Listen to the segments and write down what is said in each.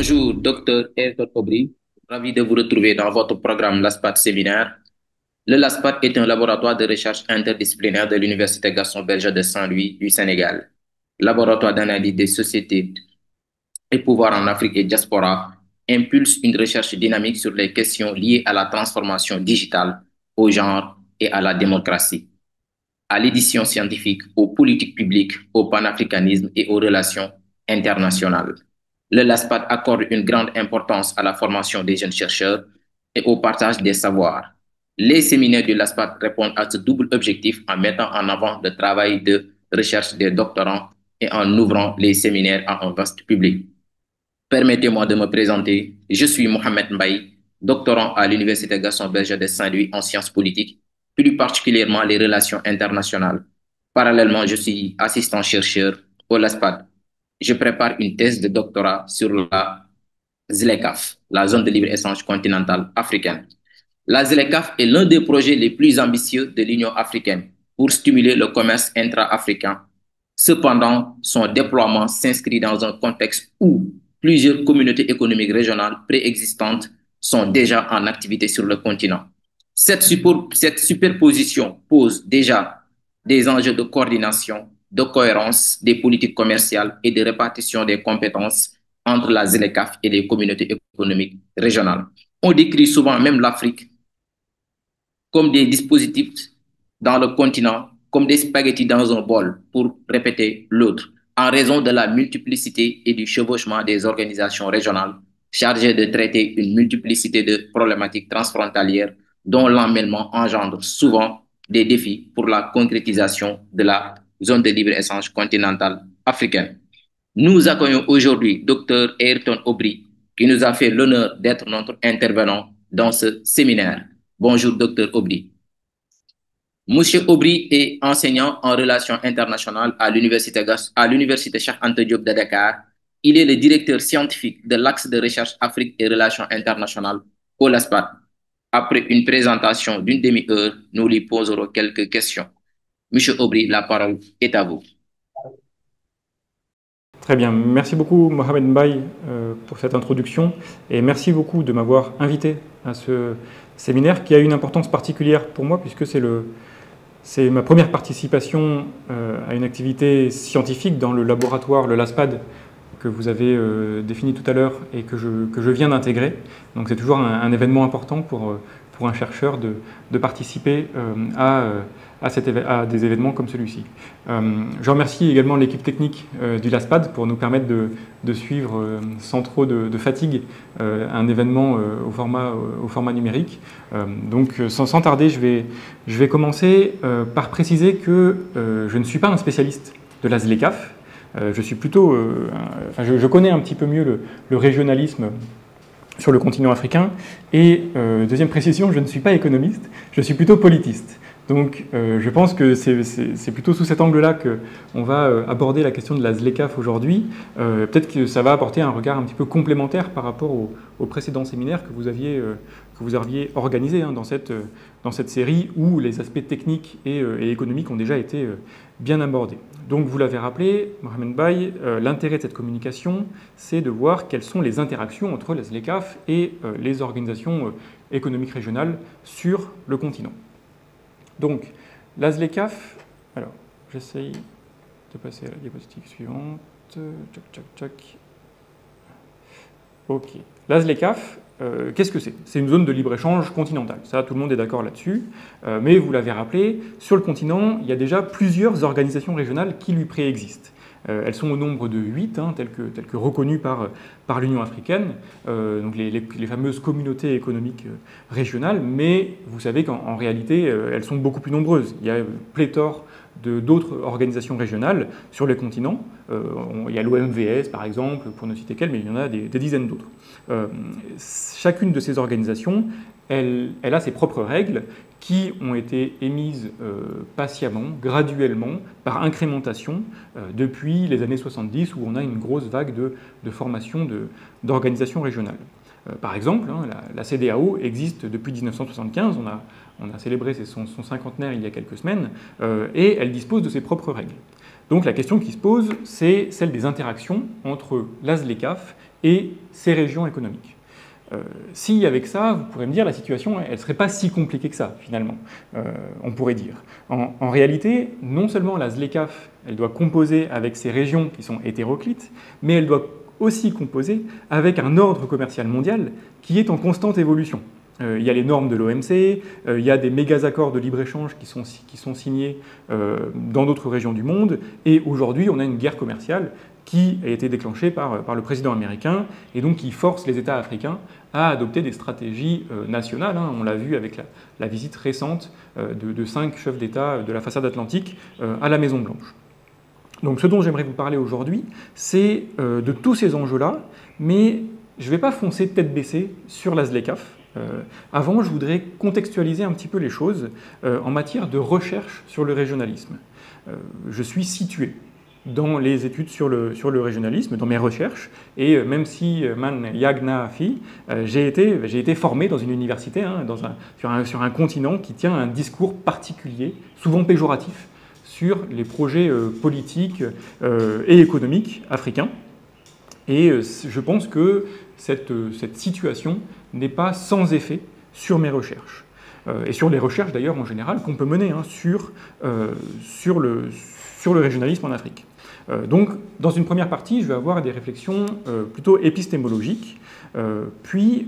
Bonjour, docteur Ayrton Aubry. Ravi de vous retrouver dans votre programme LASPAT Séminaire. Le LASPAT est un laboratoire de recherche interdisciplinaire de l'Université Gaston Berger de Saint-Louis du Sénégal. Laboratoire d'analyse des sociétés et pouvoirs en Afrique et diaspora impulse une recherche dynamique sur les questions liées à la transformation digitale, au genre et à la démocratie, à l'édition scientifique, aux politiques publiques, au panafricanisme et aux relations internationales. Le LASPAT accorde une grande importance à la formation des jeunes chercheurs et au partage des savoirs. Les séminaires du LASPAT répondent à ce double objectif en mettant en avant le travail de recherche des doctorants et en ouvrant les séminaires à un vaste public. Permettez-moi de me présenter. Je suis Mohamed Mbaye, doctorant à l'Université Gaston Berger de Saint-Louis en sciences politiques, plus particulièrement les relations internationales. Parallèlement, je suis assistant-chercheur au LASPAT. Je prépare une thèse de doctorat sur la ZLECAf, la zone de libre-échange continentale africaine. La ZLECAf est l'un des projets les plus ambitieux de l'Union africaine pour stimuler le commerce intra-africain. Cependant, son déploiement s'inscrit dans un contexte où plusieurs communautés économiques régionales préexistantes sont déjà en activité sur le continent. Cette superposition pose déjà des enjeux de coordination, de cohérence des politiques commerciales et de répartition des compétences entre la ZLECAf et les communautés économiques régionales. On décrit souvent même l'Afrique comme des dispositifs dans le continent, comme des spaghettis dans un bol, pour répéter l'autre, en raison de la multiplicité et du chevauchement des organisations régionales chargées de traiter une multiplicité de problématiques transfrontalières dont l'emmêlement engendre souvent des défis pour la concrétisation de la zone de libre-échange continentale africaine. Nous accueillons aujourd'hui Dr Ayrton Aubry, qui nous a fait l'honneur d'être notre intervenant dans ce séminaire. Bonjour, Dr Aubry. Monsieur Aubry est enseignant en relations internationales à l'Université Cheikh Anta Diop de Dakar. Il est le directeur scientifique de l'axe de recherche Afrique et relations internationales au LASPAT. Après une présentation d'une demi-heure, nous lui poserons quelques questions. Monsieur Aubry, la parole est à vous. Très bien, merci beaucoup Mohamed Mbaye pour cette introduction et merci beaucoup de m'avoir invité à ce séminaire qui a une importance particulière pour moi puisque c'est ma première participation à une activité scientifique dans le laboratoire, le LASPAD, que vous avez défini tout à l'heure et que je viens d'intégrer. Donc c'est toujours un événement important pour un chercheur de participer à des événements comme celui-ci. Je remercie également l'équipe technique du LASPAD pour nous permettre de suivre sans trop de fatigue un événement au format numérique. Donc sans tarder, je vais commencer par préciser que je ne suis pas un spécialiste de la ZLECAf. Je suis plutôt, je connais un petit peu mieux le régionalisme sur le continent africain. Et deuxième précision, je ne suis pas économiste, je suis plutôt politiste. Donc je pense que c'est plutôt sous cet angle-là qu'on va aborder la question de la ZLECAf aujourd'hui. Peut-être que ça va apporter un regard un petit peu complémentaire par rapport au précédent séminaire que vous aviez organisé dans cette série où les aspects techniques et économiques ont déjà été bien abordés. Donc vous l'avez rappelé, Mohamed Mbaye, l'intérêt de cette communication, c'est de voir quelles sont les interactions entre la ZLECAf et les organisations économiques régionales sur le continent. Donc, la ZLECAf, alors j'essaye de passer à la diapositive suivante. Tchac, tchac, tchac. Ok. La ZLECAf, qu'est-ce que c'est? C'est une zone de libre-échange continentale. Ça, tout le monde est d'accord là-dessus. Mais vous l'avez rappelé, sur le continent, il y a déjà plusieurs organisations régionales qui lui préexistent. Elles sont au nombre de 8, telles que reconnues par l'Union africaine, donc les fameuses communautés économiques régionales, mais vous savez qu'en réalité, elles sont beaucoup plus nombreuses. Il y a pléthore d'autres organisations régionales sur les continents. Il y a l'OMVS, par exemple, pour ne citer qu'elle, mais il y en a des dizaines d'autres. Chacune de ces organisations, elle a ses propres règles qui ont été émises patiemment, graduellement, par incrémentation, depuis les années 70, où on a une grosse vague de formation d'organisations régionales. Par exemple, la CEDEAO existe depuis 1975, on a célébré son cinquantenaire il y a quelques semaines, et elle dispose de ses propres règles. Donc la question qui se pose, c'est celle des interactions entre la ZLECAf et ses régions économiques. Si avec ça, vous pourrez me dire, la situation, elle ne serait pas si compliquée que ça, finalement, on pourrait dire. En réalité, non seulement la ZLECAf, elle doit composer avec ces régions qui sont hétéroclites, mais elle doit aussi composer avec un ordre commercial mondial qui est en constante évolution. Il y a les normes de l'OMC, il y a des méga-accords de libre-échange qui sont signés dans d'autres régions du monde, et aujourd'hui, on a une guerre commerciale qui a été déclenchée par le président américain, et donc qui force les États africains à adopter des stratégies nationales. On l'a vu avec la visite récente de 5 chefs d'État de la façade atlantique à la Maison-Blanche. Donc ce dont j'aimerais vous parler aujourd'hui, c'est de tous ces enjeux-là, mais je ne vais pas foncer tête baissée sur la ZLECAf. Avant, je voudrais contextualiser un petit peu les choses en matière de recherche sur le régionalisme. Je suis situé dans les études sur le régionalisme, dans mes recherches, et même si man yagna fi, j'ai été formé dans une université, sur un continent qui tient un discours particulier, souvent péjoratif, sur les projets politiques et économiques africains. Et je pense que cette situation n'est pas sans effet sur mes recherches. Et sur les recherches d'ailleurs en général qu'on peut mener sur le régionalisme en Afrique. Donc dans une première partie, je vais avoir des réflexions plutôt épistémologiques, puis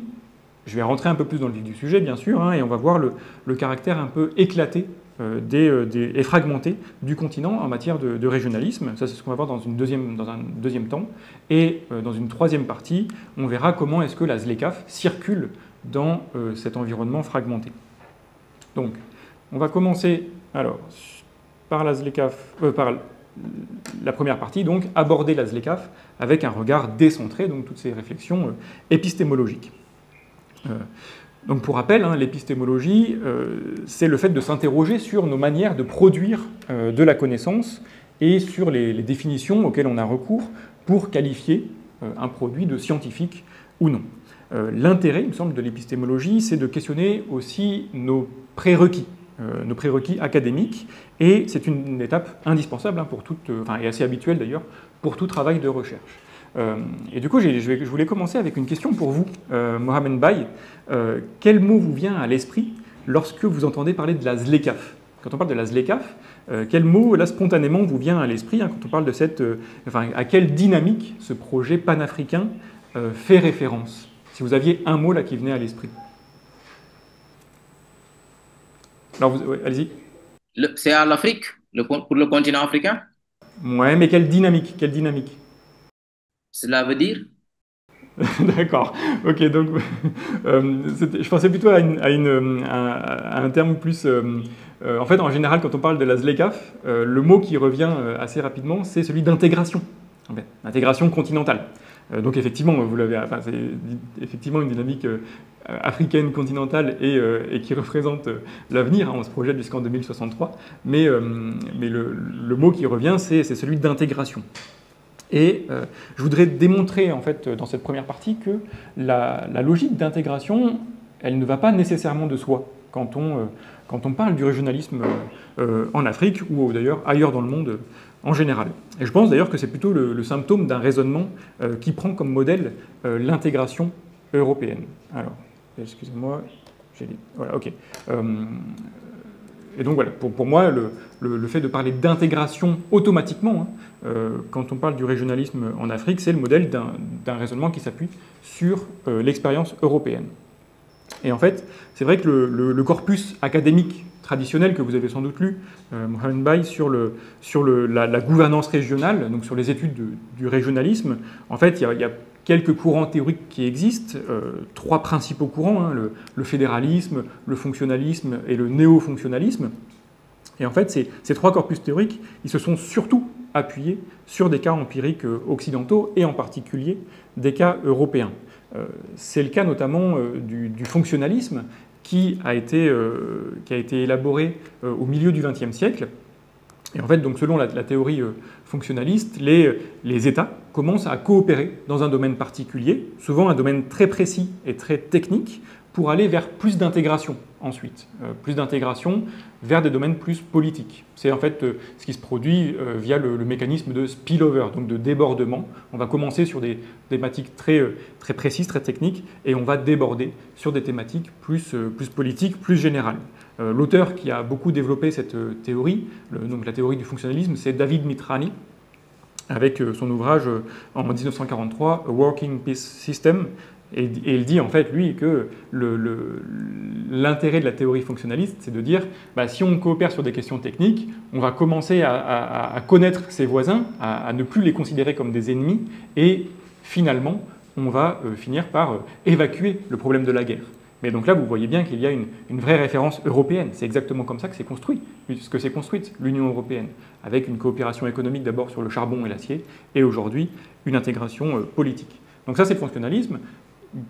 je vais rentrer un peu plus dans le vif du sujet bien sûr, et on va voir le caractère un peu éclaté et fragmenté du continent en matière de régionalisme. Ça, c'est ce qu'on va voir dans un deuxième temps. Et dans une troisième partie, on verra comment est-ce que la ZLECAf circule dans cet environnement fragmenté. Donc, on va commencer alors par la ZLECAf, par la première partie, donc aborder la ZLECAf avec un regard décentré, donc toutes ces réflexions épistémologiques. Donc pour rappel, l'épistémologie, c'est le fait de s'interroger sur nos manières de produire de la connaissance et sur les définitions auxquelles on a recours pour qualifier un produit de scientifique ou non. L'intérêt, il me semble, de l'épistémologie, c'est de questionner aussi nos prérequis académiques, et c'est une étape indispensable et assez habituelle d'ailleurs, pour tout travail de recherche. Et du coup, je voulais commencer avec une question pour vous, Mohamed Baye. Quel mot vous vient à l'esprit lorsque vous entendez parler de la ZLECAf? Quand on parle de la ZLECAf, quel mot, là, spontanément, vous vient à l'esprit quand on parle de à quelle dynamique ce projet panafricain fait référence? Si vous aviez un mot là qui venait à l'esprit. Alors, allez-y. C'est à l'Afrique, pour le continent africain? Ouais, mais quelle dynamique? Quelle dynamique? Cela veut dire? D'accord. Ok, donc je pensais plutôt à un terme plus. En fait, en général, quand on parle de la ZLECAf, le mot qui revient assez rapidement, c'est celui d'intégration. En fait, intégration continentale. Donc effectivement, c'est effectivement une dynamique africaine continentale et qui représente l'avenir. On se projette jusqu'en 2063, mais le mot qui revient, c'est celui d'intégration. Et je voudrais démontrer, en fait, dans cette première partie, que la logique d'intégration, elle ne va pas nécessairement de soi quand on parle du régionalisme en Afrique ou d'ailleurs ailleurs dans le monde en général. Et je pense d'ailleurs que c'est plutôt le symptôme d'un raisonnement qui prend comme modèle l'intégration européenne. Alors, excusez-moi, j'ai dit... Voilà, ok. Et donc voilà, pour moi, le fait de parler d'intégration automatiquement, quand on parle du régionalisme en Afrique, c'est le modèle d'un raisonnement qui s'appuie sur l'expérience européenne. Et en fait, c'est vrai que le corpus académique traditionnel que vous avez sans doute lu, Mohamed Baye, sur la gouvernance régionale, donc sur les études du régionalisme, en fait, il y a quelques courants théoriques qui existent, 3 principaux courants, le fédéralisme, le fonctionnalisme et le néo-fonctionnalisme. Et en fait, ces 3 corpus théoriques, ils se sont surtout appuyés sur des cas empiriques occidentaux et en particulier des cas européens. C'est le cas notamment du fonctionnalisme qui a été élaboré au milieu du XXe siècle. Et en fait, donc, selon la théorie fonctionnaliste, les États commencent à coopérer dans un domaine particulier, souvent un domaine très précis et très technique, pour aller vers plus d'intégration ensuite, plus d'intégration vers des domaines plus politiques. C'est en fait ce qui se produit via le mécanisme de spillover, donc de débordement. On va commencer sur des thématiques très précises, très techniques, et on va déborder sur des thématiques plus politiques, plus générales. L'auteur qui a beaucoup développé cette théorie, donc la théorie du fonctionnalisme, c'est David Mitrani, avec son ouvrage en 1943, A Working Peace System. Et il dit en fait, lui, que l'intérêt de la théorie fonctionnaliste, c'est de dire, si on coopère sur des questions techniques, on va commencer à connaître ses voisins, à ne plus les considérer comme des ennemis, et finalement, on va finir par évacuer le problème de la guerre. Mais donc là, vous voyez bien qu'il y a une vraie référence européenne. C'est exactement comme ça que c'est construit, puisque c'est construite l'Union européenne, avec une coopération économique d'abord sur le charbon et l'acier, et aujourd'hui une intégration politique. Donc ça, c'est le fonctionnalisme.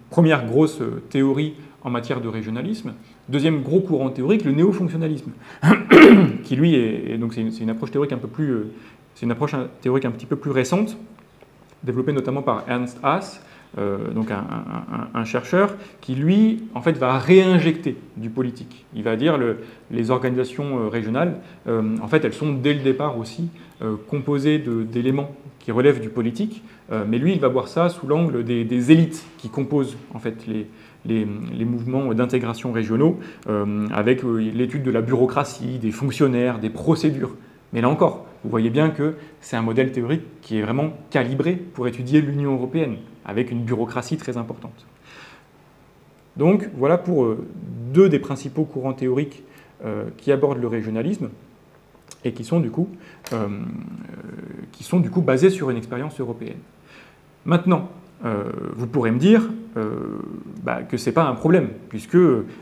Première grosse théorie en matière de régionalisme. Deuxième gros courant théorique, le néo-fonctionnalisme, qui lui donc c'est une approche théorique c'est une approche théorique un petit peu plus récente, développée notamment par Ernst Haas, donc un chercheur qui, lui, en fait, va réinjecter du politique. Il va dire les organisations régionales, en fait, elles sont dès le départ aussi composées d'éléments qui relèvent du politique, mais lui, il va voir ça sous l'angle des élites qui composent, en fait, les mouvements d'intégration régionaux, avec l'étude de la bureaucratie, des fonctionnaires, des procédures. Mais là encore, vous voyez bien que c'est un modèle théorique qui est vraiment calibré pour étudier l'Union européenne, avec une bureaucratie très importante. Donc voilà pour deux des principaux courants théoriques qui abordent le régionalisme et qui sont du coup basés sur une expérience européenne. Maintenant, vous pourrez me dire que ce n'est pas un problème, puisque,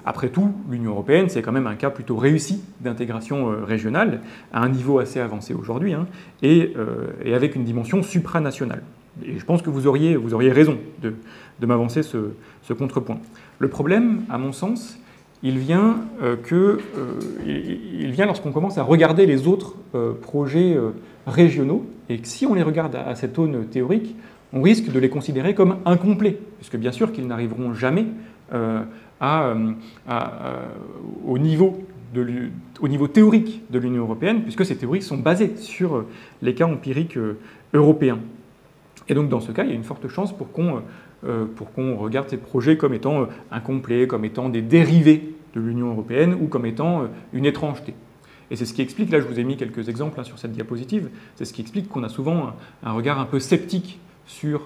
après tout, l'Union européenne, c'est quand même un cas plutôt réussi d'intégration régionale, à un niveau assez avancé aujourd'hui, et avec une dimension supranationale. Et je pense que vous auriez raison de m'avancer ce contrepoint. Le problème, à mon sens, il vient lorsqu'on commence à regarder les autres projets régionaux, et que si on les regarde à cette aune théorique, on risque de les considérer comme incomplets, puisque bien sûr qu'ils n'arriveront jamais au niveau théorique de l'Union européenne, puisque ces théories sont basées sur les cas empiriques européens. Et donc dans ce cas, il y a une forte chance pour qu'on regarde ces projets comme étant incomplets, comme étant des dérivés de l'Union européenne ou comme étant une étrangeté. Et c'est ce qui explique, là je vous ai mis quelques exemples sur cette diapositive, c'est ce qui explique qu'on a souvent un regard un peu sceptique sur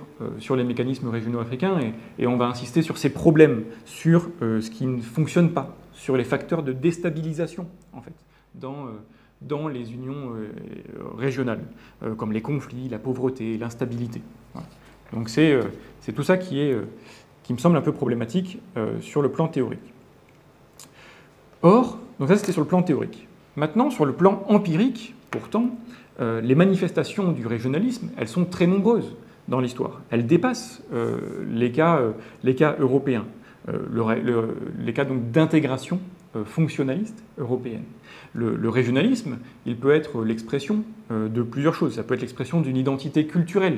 les mécanismes régionaux africains et on va insister sur ces problèmes, sur ce qui ne fonctionne pas, sur les facteurs de déstabilisation en fait, dans les unions régionales, comme les conflits, la pauvreté, l'instabilité. Voilà. Donc c'est tout ça qui me semble un peu problématique sur le plan théorique. Or, donc ça c'était sur le plan théorique. Maintenant, sur le plan empirique, pourtant, les manifestations du régionalisme, elles sont très nombreuses dans l'histoire. Elles dépassent les cas européens, les cas d'intégration fonctionnaliste européenne. Le régionalisme, il peut être l'expression de plusieurs choses. Ça peut être l'expression d'une identité culturelle,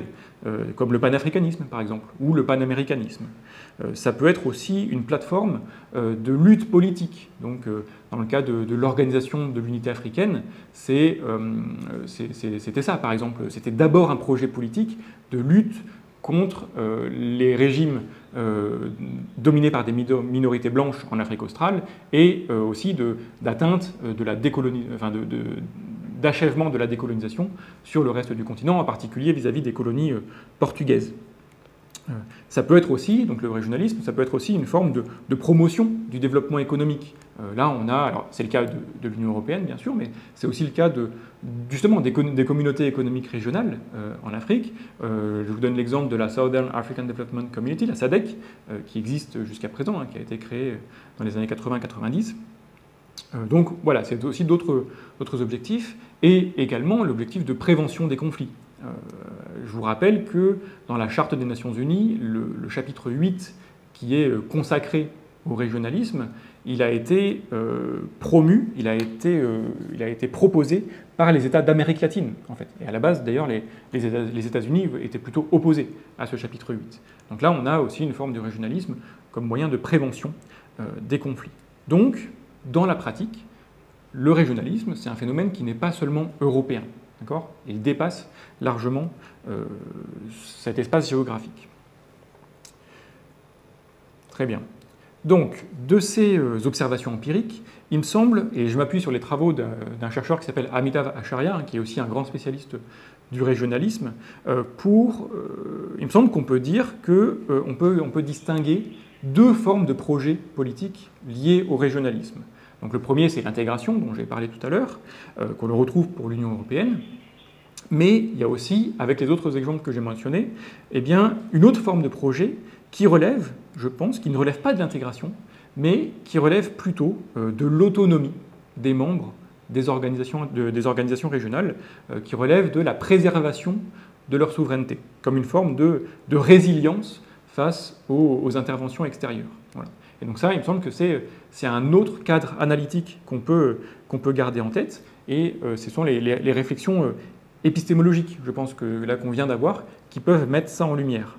comme le panafricanisme par exemple, ou le panaméricanisme. Ça peut être aussi une plateforme de lutte politique. Donc, dans le cas de l'organisation de l'unité africaine, c'était ça par exemple. C'était d'abord un projet politique de lutte contre les régimes dominés par des minorités blanches en Afrique australe et aussi d'atteinte d'achèvement de la décolonisation sur le reste du continent, en particulier vis-à-vis des colonies portugaises. Ça peut être aussi, donc le régionalisme, ça peut être aussi une forme de promotion du développement économique. Là, alors c'est le cas de l'Union européenne, bien sûr, mais c'est aussi le cas justement des communautés économiques régionales en Afrique. Je vous donne l'exemple de la Southern African Development Community, la SADC, qui existe jusqu'à présent, qui a été créée dans les années 80-90. Donc voilà, c'est aussi d'autres objectifs, et également l'objectif de prévention des conflits. Je vous rappelle que dans la Charte des Nations Unies, le chapitre 8, qui est consacré au régionalisme, il a été promu, il a été proposé par les États d'Amérique latine, en fait. Et à la base, d'ailleurs, les États-Unis étaient plutôt opposés à ce chapitre 8. Donc là, on a aussi une forme de régionalisme comme moyen de prévention des conflits. Donc, dans la pratique, le régionalisme, c'est un phénomène qui n'est pas seulement européen. Il dépasse largement cet espace géographique. Très bien. Donc, de ces observations empiriques, il me semble, et je m'appuie sur les travaux d'un chercheur qui s'appelle Amitav Acharya, qui est aussi un grand spécialiste du régionalisme, il me semble qu'on peut dire qu'on peut distinguer deux formes de projets politiques liés au régionalisme. Donc le premier, c'est l'intégration, dont j'ai parlé tout à l'heure, qu'on le retrouve pour l'Union européenne. Mais il y a aussi, avec les autres exemples que j'ai mentionnés, eh bien, une autre forme de projet qui relève, je pense, qui ne relève pas de l'intégration, mais qui relève plutôt de l'autonomie des membres des organisations régionales, qui relève de la préservation de leur souveraineté, comme une forme de résilience face aux interventions extérieures. Voilà. Et donc ça, il me semble que c'est un autre cadre analytique qu'on peut garder en tête, et ce sont les réflexions épistémologiques, je pense, là qu'on vient d'avoir, qui peuvent mettre ça en lumière.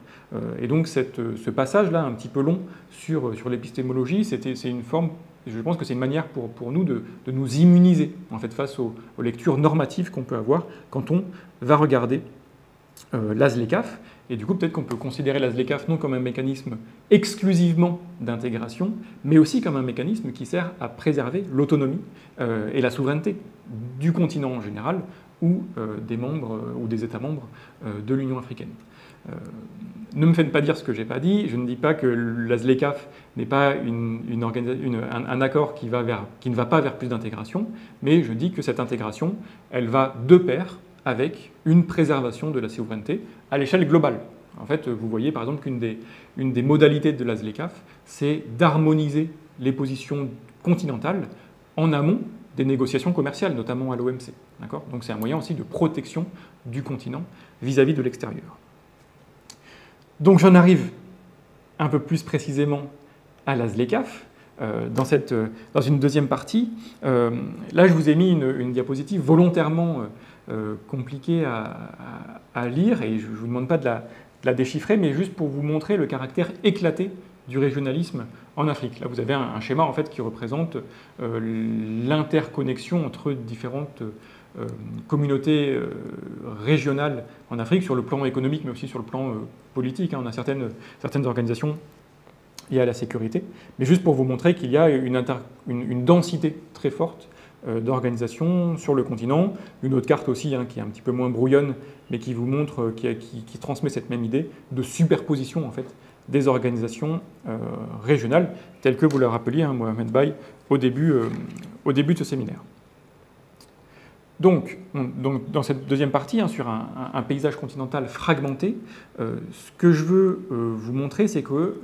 Et donc ce passage-là, un petit peu long sur l'épistémologie, c'est une forme, je pense que c'est une manière pour nous de nous immuniser en fait, face aux lectures normatives qu'on peut avoir quand on va regarder l'ASLECAF. Et du coup, peut-être qu'on peut considérer l'ASLECAF non comme un mécanisme exclusivement d'intégration, mais aussi comme un mécanisme qui sert à préserver l'autonomie et la souveraineté du continent en général ou des membres ou des États membres de l'Union africaine. Ne me faites pas dire ce que je n'ai pas dit. Je ne dis pas que l'ASLECAF n'est pas un accord qui ne va pas vers plus d'intégration, mais je dis que cette intégration, elle va de pair avec une préservation de la souveraineté à l'échelle globale. En fait, vous voyez par exemple qu'une des modalités de l'ASLECAF, c'est d'harmoniser les positions continentales en amont des négociations commerciales, notamment à l'OMC. Donc c'est un moyen aussi de protection du continent vis-à-vis de l'extérieur. Donc j'en arrive un peu plus précisément à l'ASLECAF, dans une deuxième partie. Là, je vous ai mis une diapositive volontairement compliquée à lire, et je ne vous demande pas de la déchiffrer, mais juste pour vous montrer le caractère éclaté du régionalisme en Afrique. Là, vous avez un schéma en fait, qui représente l'interconnexion entre différentes communautés régionales en Afrique, sur le plan économique, mais aussi sur le plan politique. On a certaines organisations liées à la sécurité. Mais juste pour vous montrer qu'il y a une densité très forte d'organisations sur le continent. Une autre carte aussi, qui est un petit peu moins brouillonne, mais qui vous montre, qui transmet cette même idée de superposition en fait, des organisations régionales, telles que vous le rappeliez, Mohamed Baye, au début de ce séminaire. Donc, dans cette deuxième partie, sur un paysage continental fragmenté, ce que je veux vous montrer, c'est que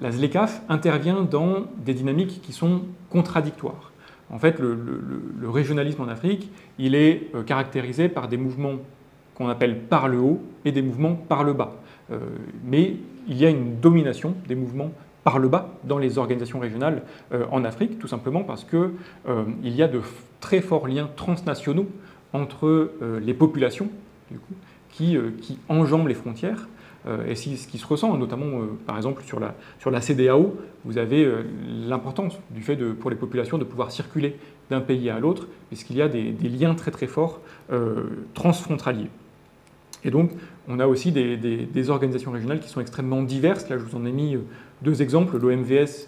la ZLECAF intervient dans des dynamiques qui sont contradictoires. En fait, le régionalisme en Afrique, il est caractérisé par des mouvements qu'on appelle par le haut et des mouvements par le bas. Mais il y a une domination des mouvements par le bas dans les organisations régionales en Afrique, tout simplement parce qu'il y a de très forts liens transnationaux entre les populations du coup, qui enjambent les frontières. Et ce qui se ressent, notamment par exemple sur la CEDEAO, vous avez l'importance du fait pour les populations de pouvoir circuler d'un pays à l'autre, puisqu'il y a des liens très très forts transfrontaliers. Et donc, on a aussi des organisations régionales qui sont extrêmement diverses. Là, je vous en ai mis deux exemples, l'OMVS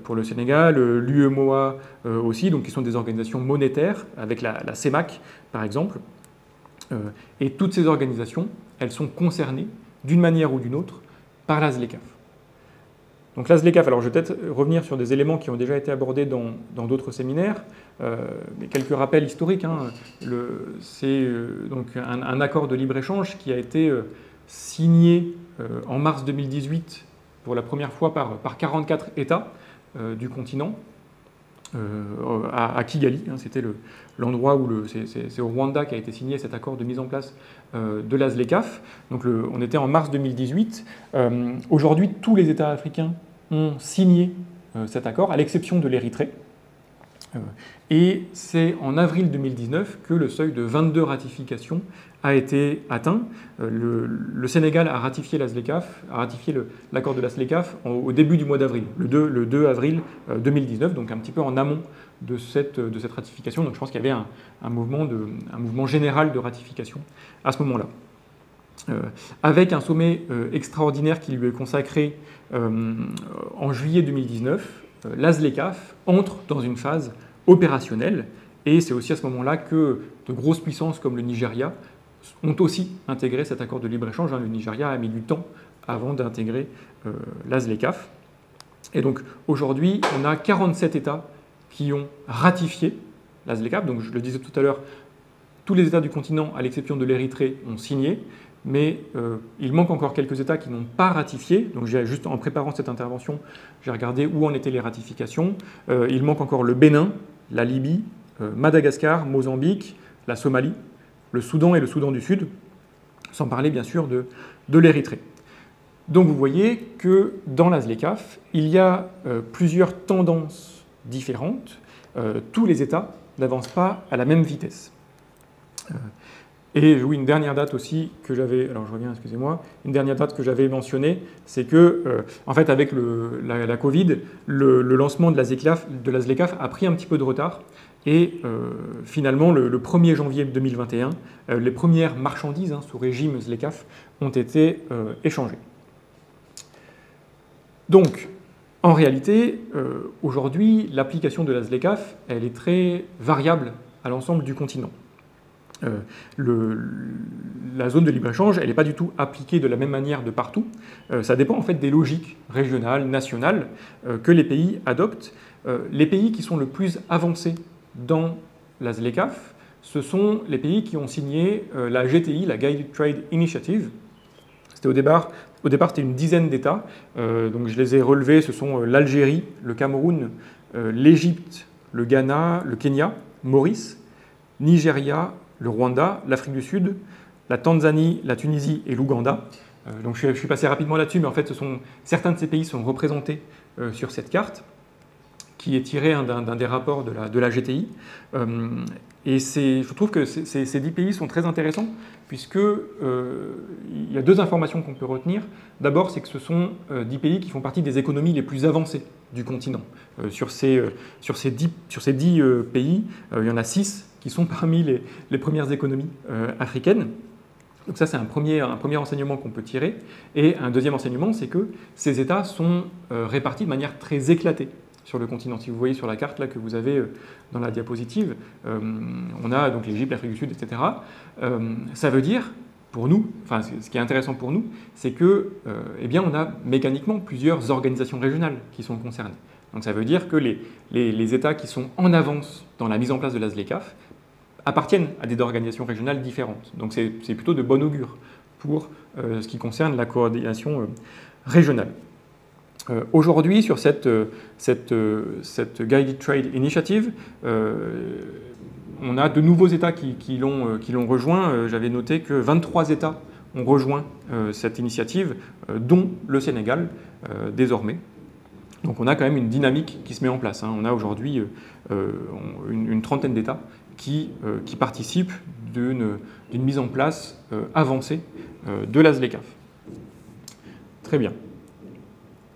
pour le Sénégal, l'UEMOA aussi, donc qui sont des organisations monétaires, avec la CEMAC, par exemple. Et toutes ces organisations, elles sont concernées, d'une manière ou d'une autre, par la ZLECAF. Donc la ZLECAF, alors je vais peut-être revenir sur des éléments qui ont déjà été abordés dans d'autres séminaires, mais quelques rappels historiques. C'est donc un accord de libre-échange qui a été signé en mars 2018 pour la première fois par 44 États du continent, à Kigali. C'était l'endroit où c'est au Rwanda qu'a été signé cet accord de mise en place de la ZLECAF. Donc on était en mars 2018. Aujourd'hui, tous les États africains ont signé cet accord, à l'exception de l'Érythrée. Et c'est en avril 2019 que le seuil de 22 ratifications a été atteint. Le Sénégal a ratifié la ZLECAf, a ratifié l'accord de la ZLECAf au début du mois d'avril, le 2 avril 2019, donc un petit peu en amont de cette ratification. Donc je pense qu'il y avait un mouvement général de ratification à ce moment-là. Avec un sommet extraordinaire qui lui est consacré en juillet 2019, la ZLECAf entre dans une phase opérationnelle, et c'est aussi à ce moment-là que de grosses puissances comme le Nigeria ont aussi intégré cet accord de libre-échange. Le Nigeria a mis du temps avant d'intégrer la ZLECAf. Et donc aujourd'hui, on a 47 États qui ont ratifié la ZLECAf. Donc je le disais tout à l'heure, tous les États du continent, à l'exception de l'Érythrée, ont signé, mais il manque encore quelques États qui n'ont pas ratifié. Donc juste en préparant cette intervention, j'ai regardé où en étaient les ratifications. Il manque encore le Bénin, la Libye, Madagascar, Mozambique, la Somalie, le Soudan et le Soudan du Sud, sans parler bien sûr de l'Érythrée. Donc vous voyez que dans la ZLECAf, il y a plusieurs tendances différentes. Tous les États n'avancent pas à la même vitesse. Et oui, une dernière date aussi que j'avais, alors je reviens, excusez-moi, une dernière date que j'avais mentionnée, c'est que, en fait, avec la Covid, le lancement de la ZLECAf a pris un petit peu de retard. Et finalement, le 1er janvier 2021, les premières marchandises sous régime ZLECAf ont été échangées. Donc, en réalité, aujourd'hui, l'application de la ZLECAf, elle est très variable à l'ensemble du continent. La zone de libre-échange, elle n'est pas du tout appliquée de la même manière de partout. Ça dépend en fait des logiques régionales, nationales que les pays adoptent. Les pays qui sont le plus avancés dans la ZLECAf, ce sont les pays qui ont signé la GTI, la Guided Trade Initiative. C'était au départ, c'était une dizaine d'États. Donc je les ai relevés, ce sont l'Algérie, le Cameroun, l'Égypte, le Ghana, le Kenya, Maurice, Nigeria, le Rwanda, l'Afrique du Sud, la Tanzanie, la Tunisie et l'Ouganda. Donc je suis passé rapidement là-dessus, mais en fait, certains de ces pays sont représentés sur cette carte, qui est tirée d'un des rapports de la GTI. Et je trouve que ces 10 pays sont très intéressants, puisque il y a deux informations qu'on peut retenir. D'abord, c'est que ce sont 10 pays qui font partie des économies les plus avancées du continent. Sur ces 10 pays, il y en a 6 qui sont parmi les premières économies africaines. Donc ça, c'est un premier enseignement qu'on peut tirer. Et un deuxième enseignement, c'est que ces États sont répartis de manière très éclatée sur le continent. Si vous voyez sur la carte là, que vous avez dans la diapositive, on a donc l'Égypte, l'Afrique du Sud, etc. Ça veut dire, pour nous, enfin, ce qui est intéressant pour nous, c'est que, eh bien, on a mécaniquement plusieurs organisations régionales qui sont concernées. Donc ça veut dire que les États qui sont en avance dans la mise en place de la ZLECAf appartiennent à des organisations régionales différentes. Donc c'est plutôt de bon augure pour ce qui concerne la coordination régionale. Aujourd'hui, sur cette Guided Trade Initiative, on a de nouveaux États qui l'ont rejoint. J'avais noté que 23 États ont rejoint cette initiative, dont le Sénégal désormais. Donc on a quand même une dynamique qui se met en place. On a aujourd'hui une trentaine d'États qui participent d'une mise en place avancée de la ZLECAf. Très bien.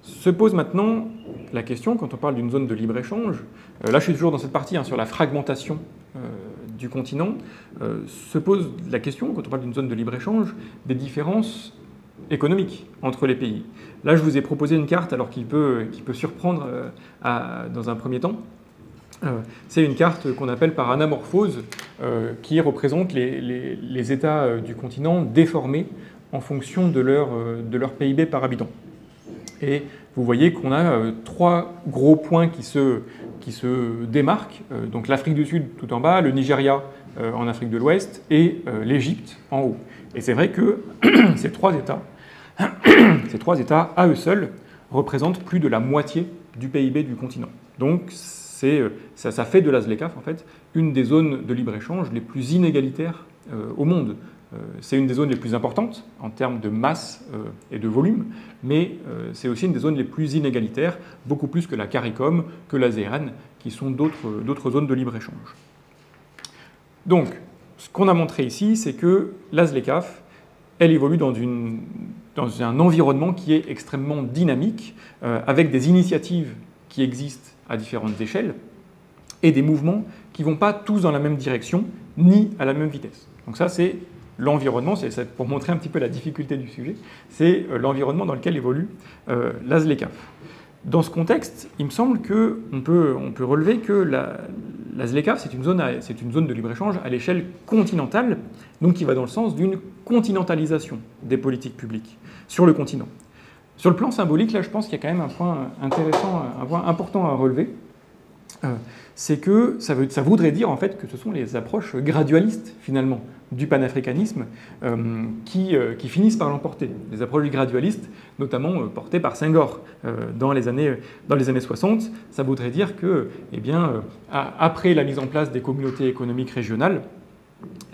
Se pose maintenant la question, quand on parle d'une zone de libre-échange, là je suis toujours dans cette partie sur la fragmentation du continent, se pose la question, quand on parle d'une zone de libre-échange, des différences économiques entre les pays. Là je vous ai proposé une carte alors qui peut surprendre dans un premier temps. C'est une carte qu'on appelle par anamorphose, qui représente les États du continent déformés en fonction de leur PIB par habitant. Et vous voyez qu'on a 3 gros points qui se démarquent, donc l'Afrique du Sud tout en bas, le Nigeria en Afrique de l'Ouest et l'Égypte en haut. Et c'est vrai que ces trois États à eux seuls représentent plus de la moitié du PIB du continent. Donc ça fait de la ZLECAf en fait une des zones de libre-échange les plus inégalitaires au monde. C'est une des zones les plus importantes en termes de masse et de volume, mais c'est aussi une des zones les plus inégalitaires, beaucoup plus que la CARICOM, que l'ASEAN, qui sont d'autres zones de libre-échange. Donc, ce qu'on a montré ici, c'est que la ZLECAf, elle évolue dans un environnement qui est extrêmement dynamique, avec des initiatives qui existent à différentes échelles, et des mouvements qui ne vont pas tous dans la même direction, ni à la même vitesse. Donc ça, c'est l'environnement, c'est pour montrer un petit peu la difficulté du sujet, c'est l'environnement dans lequel évolue la ZLECAf. Dans ce contexte, il me semble qu'on peut relever que la ZLECAf, c'est une zone de libre-échange à l'échelle continentale, donc qui va dans le sens d'une continentalisation des politiques publiques sur le continent. Sur le plan symbolique, là, je pense qu'il y a quand même un point intéressant, un point important à relever. C'est que ça voudrait dire en fait que ce sont les approches gradualistes finalement du panafricanisme qui finissent par l'emporter. Les approches gradualistes, notamment portées par Senghor dans les années 60, ça voudrait dire que, eh bien, après la mise en place des communautés économiques régionales,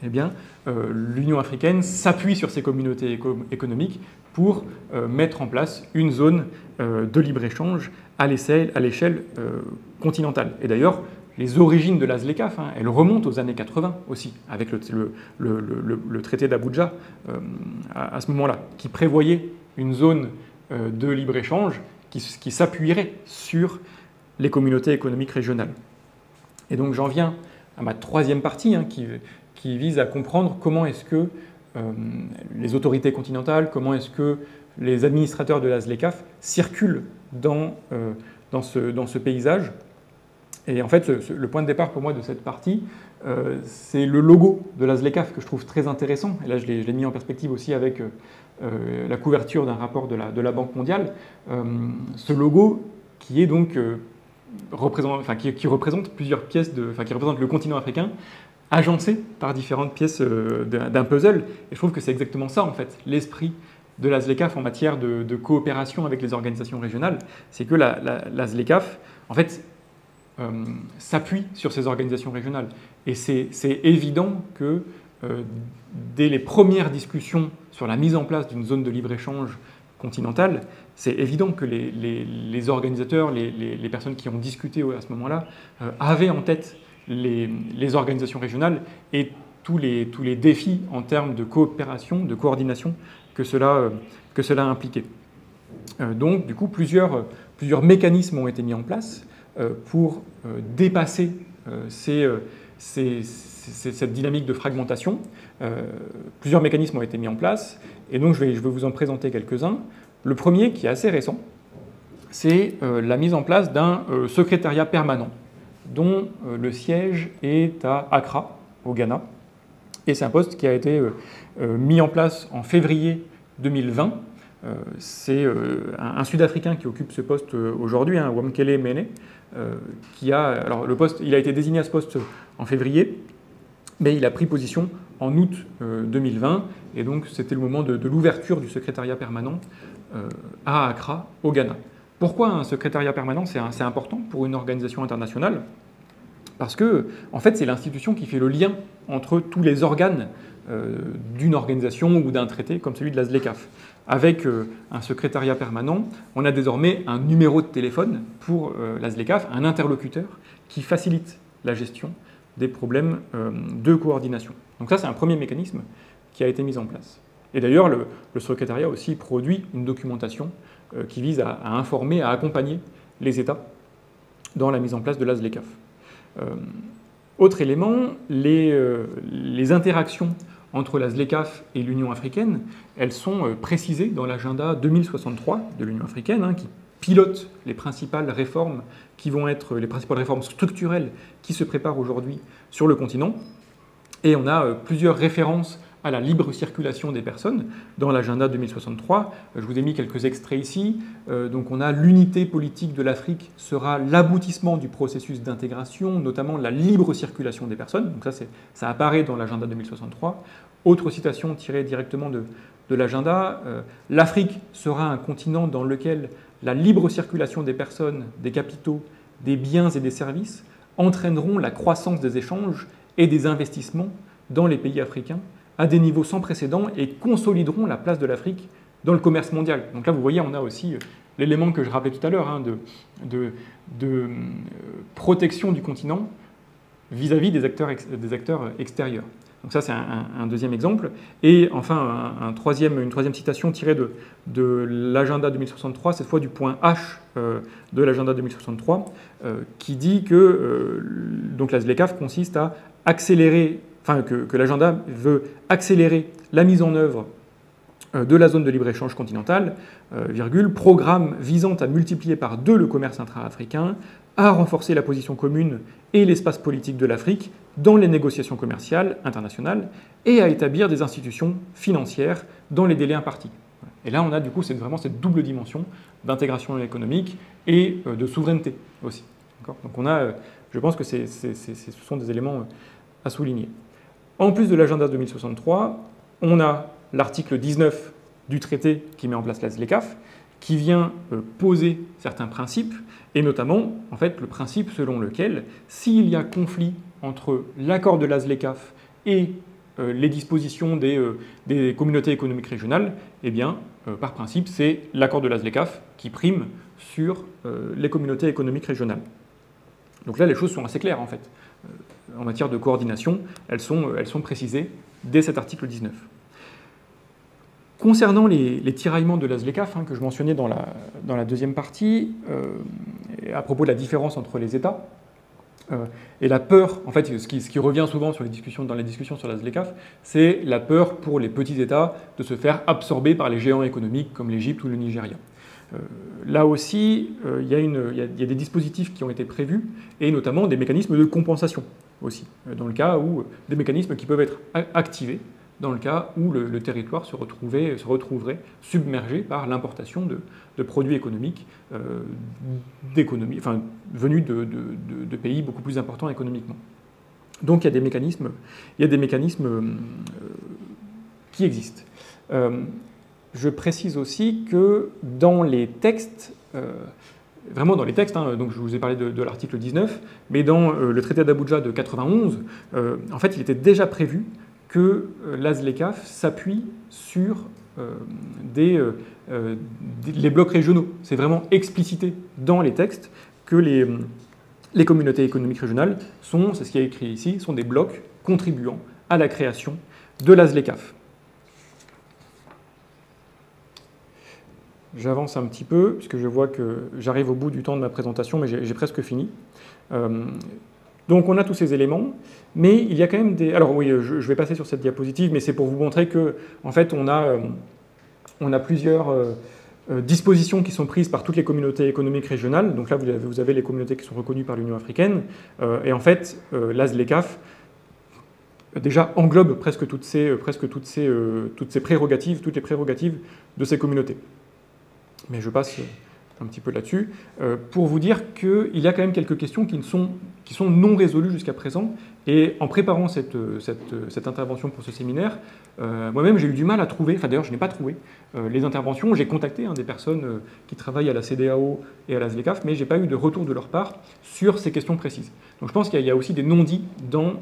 eh bien, l'Union africaine s'appuie sur ces communautés économiques pour mettre en place une zone de libre-échange à l'échelle continentale. Et d'ailleurs, les origines de la ZLECAf, elles remontent aux années 80 aussi, avec le traité d'Abuja à ce moment-là, qui prévoyait une zone de libre-échange qui s'appuierait sur les communautés économiques régionales. Et donc j'en viens à ma troisième partie, qui vise à comprendre comment est-ce que les autorités continentales, comment est-ce que les administrateurs de la ZLECAf circulent dans ce paysage. Et en fait, le point de départ pour moi de cette partie, c'est le logo de la ZLECAf que je trouve très intéressant. Et là, je l'ai mis en perspective aussi avec la couverture d'un rapport de la Banque mondiale. Ce logo qui est donc qui représente plusieurs pièces, qui représente le continent africain, agencé par différentes pièces d'un puzzle. Et je trouve que c'est exactement ça, en fait, l'esprit de la ZLECAf en matière de coopération avec les organisations régionales. C'est que la ZLECAf, en fait, s'appuie sur ces organisations régionales. Et c'est évident que dès les premières discussions sur la mise en place d'une zone de libre-échange continentale, c'est évident que les organisateurs, les personnes qui ont discuté à ce moment-là, avaient en tête les organisations régionales et tous les défis en termes de coopération, de coordination que cela impliquait. Donc, du coup, plusieurs mécanismes ont été mis en place pour dépasser cette dynamique de fragmentation. Plusieurs mécanismes ont été mis en place, et donc je vais vous en présenter quelques-uns. Le premier, qui est assez récent, c'est la mise en place d'un secrétariat permanent, dont le siège est à Accra, au Ghana. Et c'est un poste qui a été mis en place en février 2020. C'est un Sud-Africain qui occupe ce poste aujourd'hui, Wamkele Mene, alors le poste, il a été désigné à ce poste en février, mais il a pris position en août 2020, et donc c'était le moment de l'ouverture du secrétariat permanent à Accra, au Ghana. Pourquoi un secrétariat permanent, c'est important pour une organisation internationale? Parce que, en fait, c'est l'institution qui fait le lien entre tous les organes d'une organisation ou d'un traité comme celui de la ZLECAf. Avec un secrétariat permanent, on a désormais un numéro de téléphone pour la ZLECAf, un interlocuteur qui facilite la gestion des problèmes de coordination. Donc ça, c'est un premier mécanisme qui a été mis en place. Et d'ailleurs, le secrétariat aussi produit une documentation qui vise à informer, à accompagner les États dans la mise en place de la ZLECAf. Autre élément, les interactions entre la ZLECAf et l'Union africaine, elles sont précisées dans l'agenda 2063 de l'Union africaine, qui pilote les principales réformes qui vont être les principales réformes structurelles qui se préparent aujourd'hui sur le continent. Et on a plusieurs références à la libre circulation des personnes dans l'agenda 2063. Je vous ai mis quelques extraits ici. Donc on a l'unité politique de l'Afrique sera l'aboutissement du processus d'intégration, notamment la libre circulation des personnes. Donc ça apparaît dans l'agenda 2063. Autre citation tirée directement de l'agenda, l'Afrique sera un continent dans lequel la libre circulation des personnes, des capitaux, des biens et des services entraîneront la croissance des échanges et des investissements dans les pays africains à des niveaux sans précédent et consolideront la place de l'Afrique dans le commerce mondial. Donc là, vous voyez, on a aussi l'élément que je rappelais tout à l'heure, hein, de protection du continent vis-à-vis des acteurs extérieurs. Donc ça, c'est un deuxième exemple. Et enfin, une troisième citation tirée de l'agenda 2063, cette fois du point H de l'agenda 2063, qui dit que donc la ZLECAf consiste à accélérer, enfin que l'agenda veut accélérer la mise en œuvre de la zone de libre-échange continentale, programme visant à multiplier par 2 le commerce intra-africain, à renforcer la position commune et l'espace politique de l'Afrique dans les négociations commerciales internationales et à établir des institutions financières dans les délais impartis. Et là, on a du coup vraiment cette double dimension d'intégration économique et de souveraineté aussi. Donc on a, je pense que ce sont des éléments à souligner. En plus de l'agenda 2063, on a l'article 19 du traité qui met en place la ZLECAf, qui vient poser certains principes, et notamment, en fait, le principe selon lequel, s'il y a conflit entre l'accord de la ZLECAf et les dispositions des communautés économiques régionales, eh bien, par principe, c'est l'accord de la ZLECAf qui prime sur les communautés économiques régionales. Donc là, les choses sont assez claires, en fait. En matière de coordination, elles sont précisées dès cet article 19. Concernant les tiraillements de la ZLECAf, que je mentionnais dans la deuxième partie, à propos de la différence entre les États, et la peur, en fait, ce qui revient souvent dans les discussions sur la ZLECAf, c'est la peur pour les petits États de se faire absorber par les géants économiques comme l'Égypte ou le Nigeria. Là aussi, il y a des dispositifs qui ont été prévus, et notamment des mécanismes de compensation aussi, dans le cas où des mécanismes qui peuvent être activés dans le cas où le territoire se retrouverait submergé par l'importation de produits économiques venus de pays beaucoup plus importants économiquement. Donc il y a des mécanismes qui existent. Je précise aussi que dans les textes, vraiment dans les textes, donc je vous ai parlé de l'article 19, mais dans le traité d'Abuja de 91, en fait, il était déjà prévu que la ZLECAf s'appuie sur les blocs régionaux. C'est vraiment explicité dans les textes que les communautés économiques régionales c'est ce qui est écrit ici, sont des blocs contribuant à la création de la ZLECAf. J'avance un petit peu, puisque je vois que j'arrive au bout du temps de ma présentation, mais j'ai presque fini. Donc on a tous ces éléments, mais il y a quand même des... Alors oui, je vais passer sur cette diapositive, mais c'est pour vous montrer que, en fait, on a plusieurs dispositions qui sont prises par toutes les communautés économiques régionales. Donc là, vous avez les communautés qui sont reconnues par l'Union africaine, et en fait, la ZLECAf déjà englobe presque toutes ces prérogatives, toutes les prérogatives de ces communautés. Mais je passe un petit peu là-dessus, pour vous dire qu'il y a quand même quelques questions qui sont non résolues jusqu'à présent. Et en préparant cette intervention pour ce séminaire, moi-même j'ai eu du mal à trouver, enfin d'ailleurs je n'ai pas trouvé les interventions. J'ai contacté des personnes qui travaillent à la CEDEAO et à la ZLECAf, mais je n'ai pas eu de retour de leur part sur ces questions précises. Donc je pense qu'il y a aussi des non-dits dans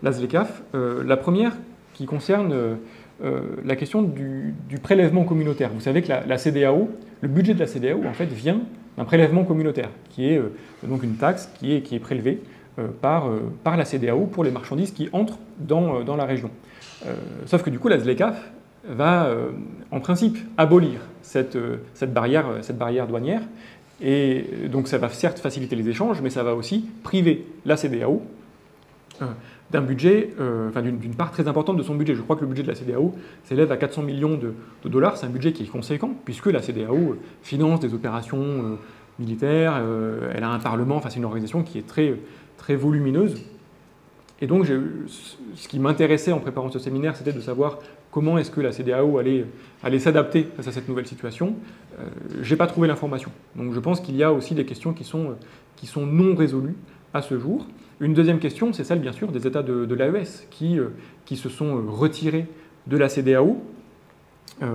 la ZLECAf. La première qui concerne la question du prélèvement communautaire. Vous savez que la CEDEAO, le budget de la CEDEAO, en fait, vient d'un prélèvement communautaire, qui est donc une taxe qui est prélevée par la CEDEAO pour les marchandises qui entrent dans la région. Sauf que du coup, la ZLECAf va, en principe, abolir cette barrière douanière, et donc ça va certes faciliter les échanges, mais ça va aussi priver la CEDEAO d'un budget, d'une part très importante de son budget. Je crois que le budget de la CEDEAO s'élève à 400 millions de dollars. C'est un budget qui est conséquent, puisque la CEDEAO finance des opérations militaires, elle a un parlement, enfin c'est une organisation qui est très, très volumineuse. Et donc ce qui m'intéressait en préparant ce séminaire, c'était de savoir comment est-ce que la CEDEAO allait s'adapter face à cette nouvelle situation. Je n'ai pas trouvé l'information. Donc je pense qu'il y a aussi des questions qui sont non résolues à ce jour. Une deuxième question, c'est celle bien sûr des États de l'AES qui se sont retirés de la CEDEAO.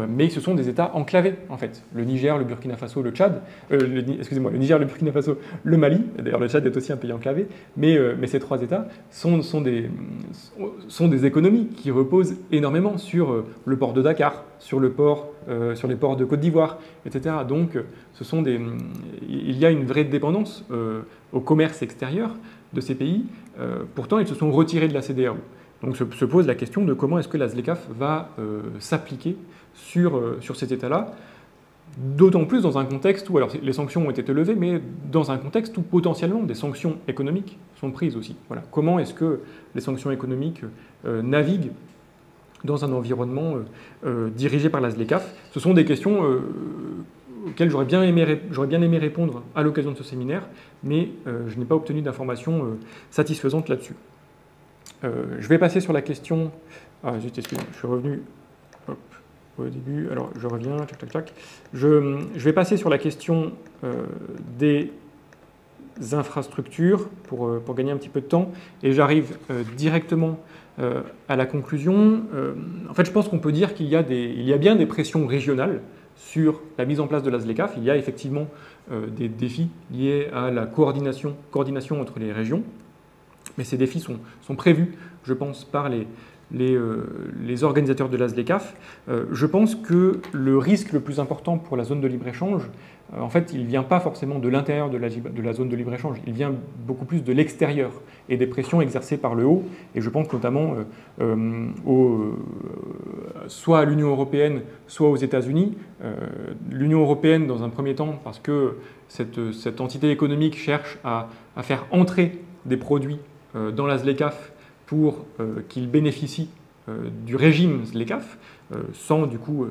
mais ce sont des États enclavés, en fait. Le Niger, le Burkina Faso, le Tchad, excusez-moi, le Niger, le Burkina Faso, le Mali, d'ailleurs le Tchad est aussi un pays enclavé, mais ces trois États sont des économies qui reposent énormément sur le port de Dakar, sur sur les ports de Côte d'Ivoire, etc. Donc, il y a une vraie dépendance au commerce extérieur de ces pays. Pourtant, ils se sont retirés de la CEDEAO. Donc se pose la question de comment est-ce que la ZLECAf va s'appliquer sur ces États-là, d'autant plus dans un contexte où, alors les sanctions ont été levées, mais dans un contexte où potentiellement des sanctions économiques sont prises aussi. Voilà. Comment est-ce que les sanctions économiques naviguent dans un environnement dirigé par la ZLECAf? Ce sont des questions auxquelles j'aurais bien aimé répondre à l'occasion de ce séminaire, mais je n'ai pas obtenu d'informations satisfaisantes là-dessus. Je vais passer sur la question. Ah, juste, excusez-moi, je suis revenu hop, au début. Alors, je reviens. Tac, tac, tac. Je vais passer sur la question des infrastructures pour gagner un petit peu de temps. Et j'arrive directement à la conclusion. En fait, je pense qu'on peut dire qu'il y a bien des pressions régionales sur la mise en place de la ZLECAf. Il y a effectivement des défis liés à la coordination entre les régions. Mais ces défis sont prévus, je pense, par les organisateurs de la ZLECAf. Je pense que le risque le plus important pour la zone de libre-échange, en fait, il ne vient pas forcément de l'intérieur de la zone de libre-échange, il vient beaucoup plus de l'extérieur et des pressions exercées par le haut. Et je pense notamment soit à l'Union européenne, soit aux États-Unis. L'Union européenne, dans un premier temps, parce que cette entité économique cherche à faire entrer des produits dans la ZLECAf pour qu'ils bénéficient du régime ZLECAf sans du coup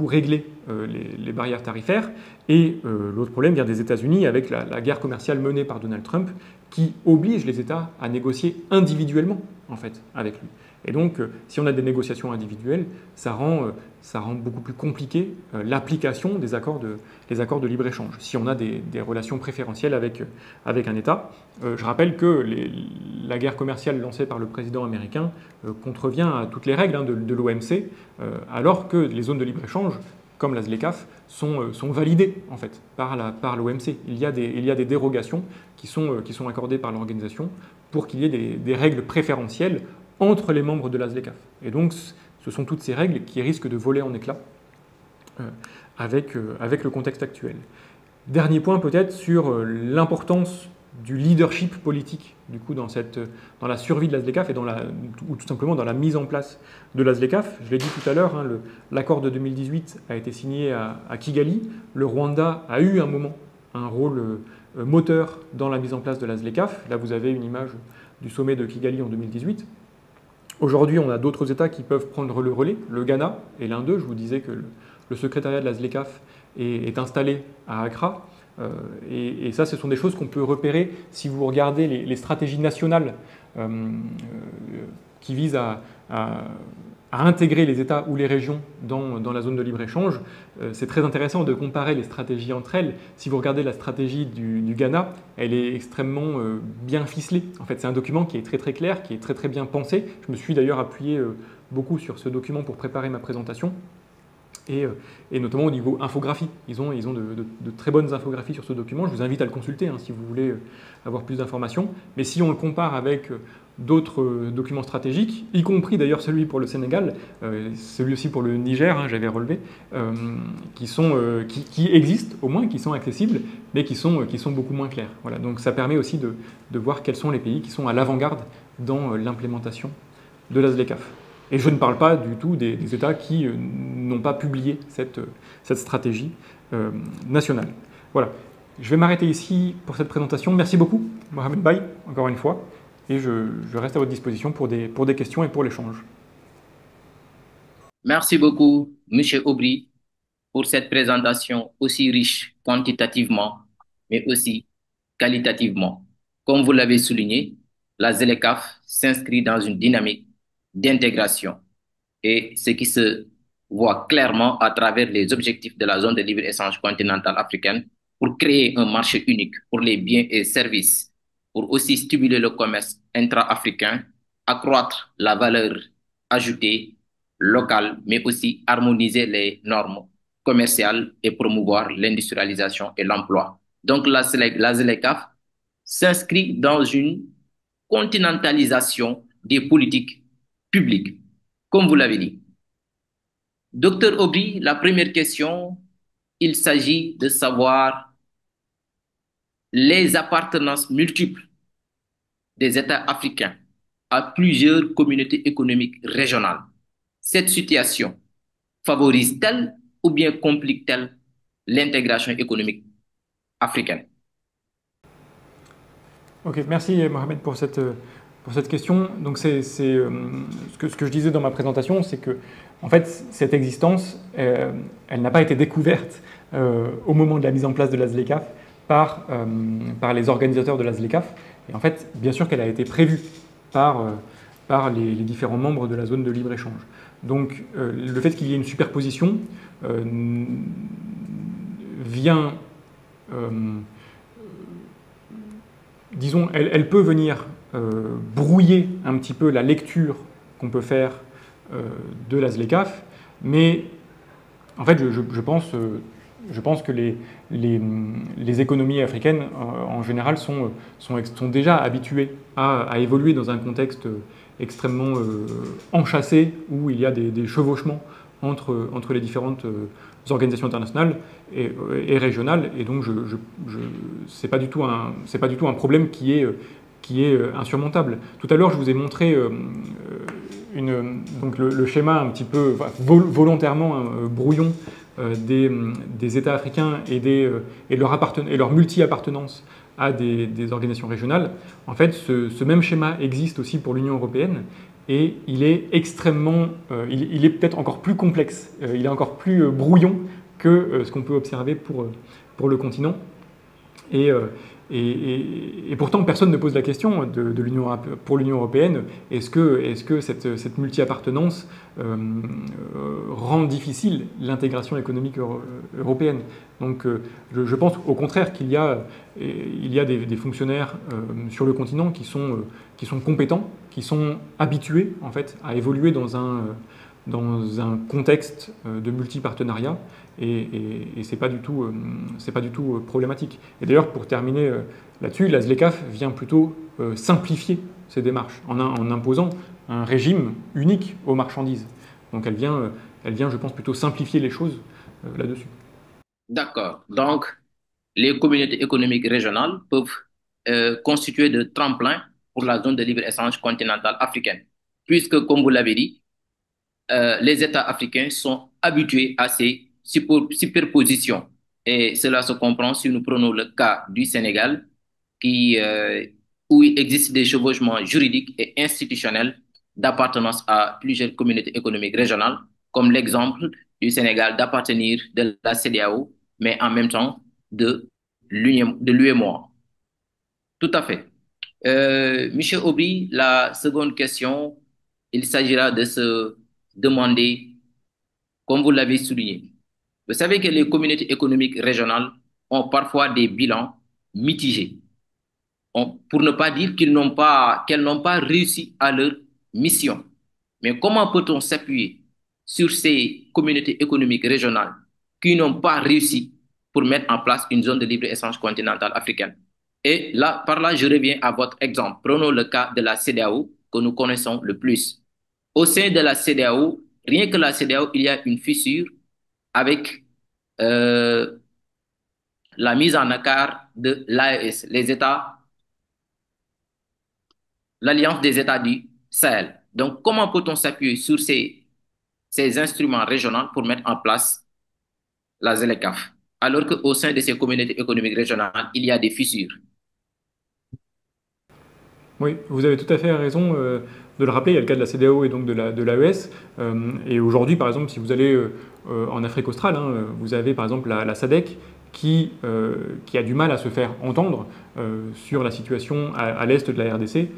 régler les barrières tarifaires. Et l'autre problème vient des États-Unis avec la guerre commerciale menée par Donald Trump qui oblige les États à négocier individuellement en fait avec lui. Et donc, si on a des négociations individuelles, ça rend beaucoup plus compliqué l'application des accords de libre-échange, si on a des relations préférentielles avec un État. Je rappelle que la guerre commerciale lancée par le président américain contrevient à toutes les règles de l'OMC, alors que les zones de libre-échange, comme la ZLECAf, sont validées en fait, par l'OMC. Il y a des dérogations qui sont accordées par l'organisation pour qu'il y ait des règles préférentielles entre les membres de la ZLECAf. Et donc, ce sont toutes ces règles qui risquent de voler en éclats avec le contexte actuel. Dernier point peut-être sur l'importance du leadership politique du coup, dans la survie de la ZLECAf ou tout simplement dans la mise en place de la ZLECAf. Je l'ai dit tout à l'heure, hein, l'accord de 2018 a été signé à Kigali. Le Rwanda a eu un moment un rôle moteur dans la mise en place de la ZLECAf. Là, vous avez une image du sommet de Kigali en 2018. Aujourd'hui, on a d'autres États qui peuvent prendre le relais. Le Ghana est l'un d'eux. Je vous disais que le secrétariat de la ZLECAf est installé à Accra. Et ça, ce sont des choses qu'on peut repérer si vous regardez les stratégies nationales qui visent à intégrer les États ou les régions dans la zone de libre-échange. C'est très intéressant de comparer les stratégies entre elles. Si vous regardez la stratégie du Ghana, elle est extrêmement bien ficelée. En fait, c'est un document qui est très très clair, qui est très très bien pensé. Je me suis d'ailleurs appuyé beaucoup sur ce document pour préparer ma présentation. Et notamment au niveau infographie. Ils ont de très bonnes infographies sur ce document. Je vous invite à le consulter hein, si vous voulez avoir plus d'informations. Mais si on le compare avec d'autres documents stratégiques, y compris d'ailleurs celui pour le Sénégal, celui aussi pour le Niger, hein, j'avais relevé, qui existent au moins, qui sont accessibles, mais qui sont beaucoup moins clairs. Voilà. Donc ça permet aussi de voir quels sont les pays qui sont à l'avant-garde dans l'implémentation de la ZLECAf. Et je ne parle pas du tout des États qui n'ont pas publié cette stratégie nationale. Voilà. Je vais m'arrêter ici pour cette présentation. Merci beaucoup, Mohamed Baye, encore une fois. Et je reste à votre disposition pour des questions et pour l'échange. Merci beaucoup, Monsieur Aubry, pour cette présentation aussi riche quantitativement, mais aussi qualitativement. Comme vous l'avez souligné, la ZLECAf s'inscrit dans une dynamique d'intégration et ce qui se voit clairement à travers les objectifs de la zone de libre-échange continentale africaine pour créer un marché unique pour les biens et services, pour aussi stimuler le commerce intra-africain, accroître la valeur ajoutée locales, mais aussi harmoniser les normes commerciales et promouvoir l'industrialisation et l'emploi. Donc la ZLECAf s'inscrit dans une continentalisation des politiques publiques, comme vous l'avez dit. Docteur Aubry, la première question, il s'agit de savoir les appartenances multiples des États africains à plusieurs communautés économiques régionales. Cette situation favorise-t-elle ou bien complique-t-elle l'intégration économique africaine? Ok, merci Mohamed pour cette question. Donc ce que je disais dans ma présentation, c'est que en fait cette existence, elle n'a pas été découverte au moment de la mise en place de la ZLECAf par les organisateurs de la ZLECAf. Et en fait, bien sûr qu'elle a été prévue par les différents membres de la zone de libre-échange. Donc le fait qu'il y ait une superposition vient... disons, elle peut venir brouiller un petit peu la lecture qu'on peut faire de la ZLECAf, mais en fait, je pense que les économies africaines, en général, sont déjà habituées à évoluer dans un contexte extrêmement enchâssé, où il y a des chevauchements entre les différentes organisations internationales et régionales, et donc c'est pas du tout un problème qui est insurmontable. Tout à l'heure, je vous ai montré donc le schéma un petit peu volontairement brouillon des États africains et leur multi-appartenance à des organisations régionales. En fait, ce même schéma existe aussi pour l'Union européenne, et il est extrêmement, il est peut-être encore plus complexe, il est encore plus brouillon que ce qu'on peut observer pour le continent. Et, et pourtant, personne ne pose la question pour l'Union européenne, est-ce que cette multi-appartenance rend difficile l'intégration économique européenne? Donc je pense au contraire qu'il y a des fonctionnaires sur le continent qui sont compétents, qui sont habitués en fait, à évoluer dans un contexte de multi-partenariat, et c'est pas du tout problématique. Et d'ailleurs, pour terminer là-dessus, la ZLECAf vient plutôt simplifier ces démarches en imposant un régime unique aux marchandises. Donc elle vient, je pense, plutôt simplifier les choses là-dessus. D'accord. Donc, les communautés économiques régionales peuvent constituer de tremplins pour la zone de libre-échange continentale africaine, puisque, comme vous l'avez dit, les États africains sont habitués à ces superpositions. Et cela se comprend si nous prenons le cas du Sénégal, qui, où il existe des chevauchements juridiques et institutionnels d'appartenance à plusieurs communautés économiques régionales, comme l'exemple du Sénégal d'appartenir de la CEDEAO, mais en même temps de l'UEMOA. Tout à fait. Monsieur Aubry, la seconde question, il s'agira de se demander, comme vous l'avez souligné, vous savez que les communautés économiques régionales ont parfois des bilans mitigés, pour ne pas dire qu'elles n'ont pas réussi à leur mission. Mais comment peut-on s'appuyer sur ces communautés économiques régionales qui n'ont pas réussi pour mettre en place une zone de libre-échange continentale africaine? Et là, par là, je reviens à votre exemple. Prenons le cas de la CEDEAO que nous connaissons le plus. Au sein de la CEDEAO, rien que la CEDEAO, il y a une fissure avec euh, la mise en accord de l'AES, l'Alliance des États du Sahel. Donc, comment peut-on s'appuyer sur ces instruments régionaux pour mettre en place la ZLECAf, alors qu'au sein de ces communautés économiques régionales, il y a des fissures? Oui, vous avez tout à fait raison de le rappeler. Il y a le cas de la CEDEAO et donc de l'AES. Et aujourd'hui, par exemple, si vous allez en Afrique australe, hein, vous avez par exemple la SADC qui a du mal à se faire entendre sur la situation à l'est de la RDC,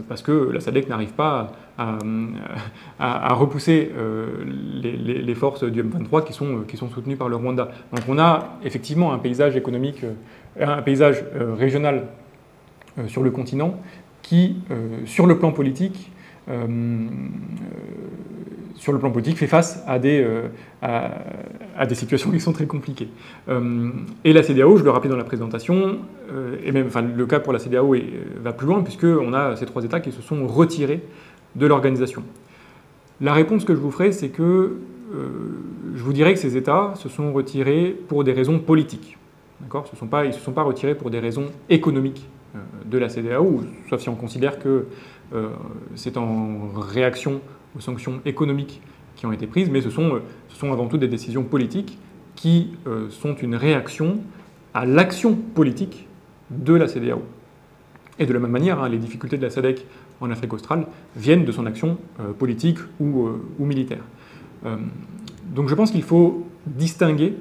parce que la SADC n'arrive pas à repousser les forces du M23 qui sont soutenues par le Rwanda. Donc on a effectivement un paysage économique, un paysage régional sur le continent qui, sur le plan politique, sur le plan politique, fait face à des situations qui sont très compliquées. Et la CEDEAO, je le rappelais dans la présentation, et même enfin, le cas pour la CEDEAO va plus loin, puisqu'on a ces 3 États qui se sont retirés de l'organisation. La réponse que je vous ferai, c'est que je vous dirais que ces États se sont retirés pour des raisons politiques. D'accord ? Ils ne se sont pas retirés pour des raisons économiques de la CEDEAO, sauf si on considère que c'est en réaction aux sanctions économiques qui ont été prises, mais ce sont avant tout des décisions politiques qui sont une réaction à l'action politique de la CEDEAO. Et de la même manière, les difficultés de la SADC en Afrique australe viennent de son action politique ou militaire. Donc je pense qu'il faut distinguer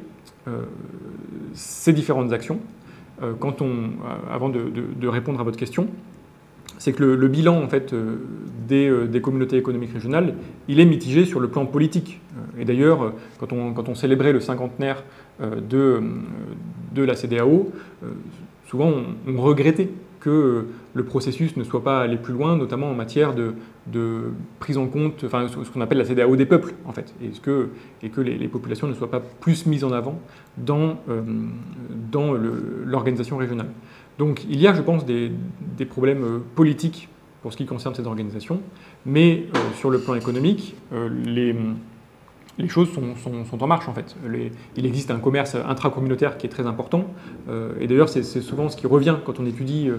ces différentes actions. Avant de répondre à votre question, c'est que le bilan en fait, des communautés économiques régionales, il est mitigé sur le plan politique. Et d'ailleurs, quand on célébrait le cinquantenaire de la CEDEAO, souvent on regrettait que le processus ne soit pas allé plus loin, notamment en matière de prise en compte, enfin ce qu'on appelle la CEDEAO des peuples, en fait, et que les populations ne soient pas plus mises en avant dans l'organisation régionale. Donc il y a, je pense, des problèmes politiques pour ce qui concerne ces organisations, mais sur le plan économique, les choses sont en marche en fait. Il existe un commerce intracommunautaire qui est très important, et d'ailleurs c'est souvent ce qui revient quand on étudie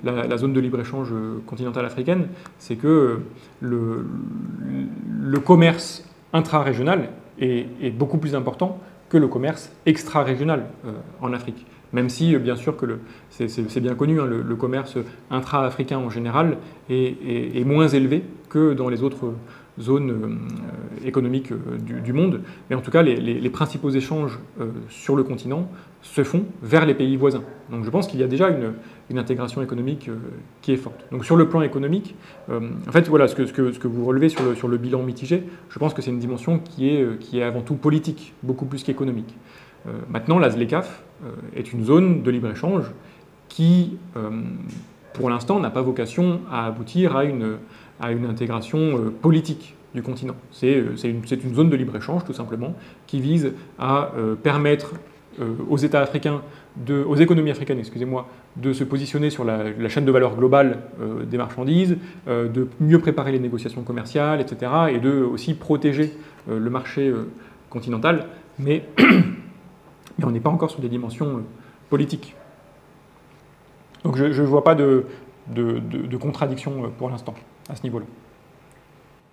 la zone de libre-échange continentale africaine, c'est que le commerce intra-régional est beaucoup plus important que le commerce extra-régional en Afrique. Même si, bien sûr, que c'est bien connu, le commerce intra-africain en général est moins élevé que dans les autres zones économiques du monde. Mais en tout cas, les principaux échanges sur le continent se font vers les pays voisins. Donc je pense qu'il y a déjà une intégration économique qui est forte. Donc sur le plan économique, en fait, voilà, ce que vous relevez sur le bilan mitigé, je pense que c'est une dimension qui est avant tout politique, beaucoup plus qu'économique. Maintenant, la ZLECAf est une zone de libre-échange qui, pour l'instant, n'a pas vocation à aboutir à une intégration politique du continent. C'est une zone de libre-échange, tout simplement, qui vise à permettre aux États africains, aux économies africaines, excusez-moi, de se positionner sur la chaîne de valeur globale des marchandises, de mieux préparer les négociations commerciales, etc., et de aussi protéger le marché continental, mais on n'est pas encore sur des dimensions politiques. Donc je ne vois pas de contradiction pour l'instant à ce niveau-là.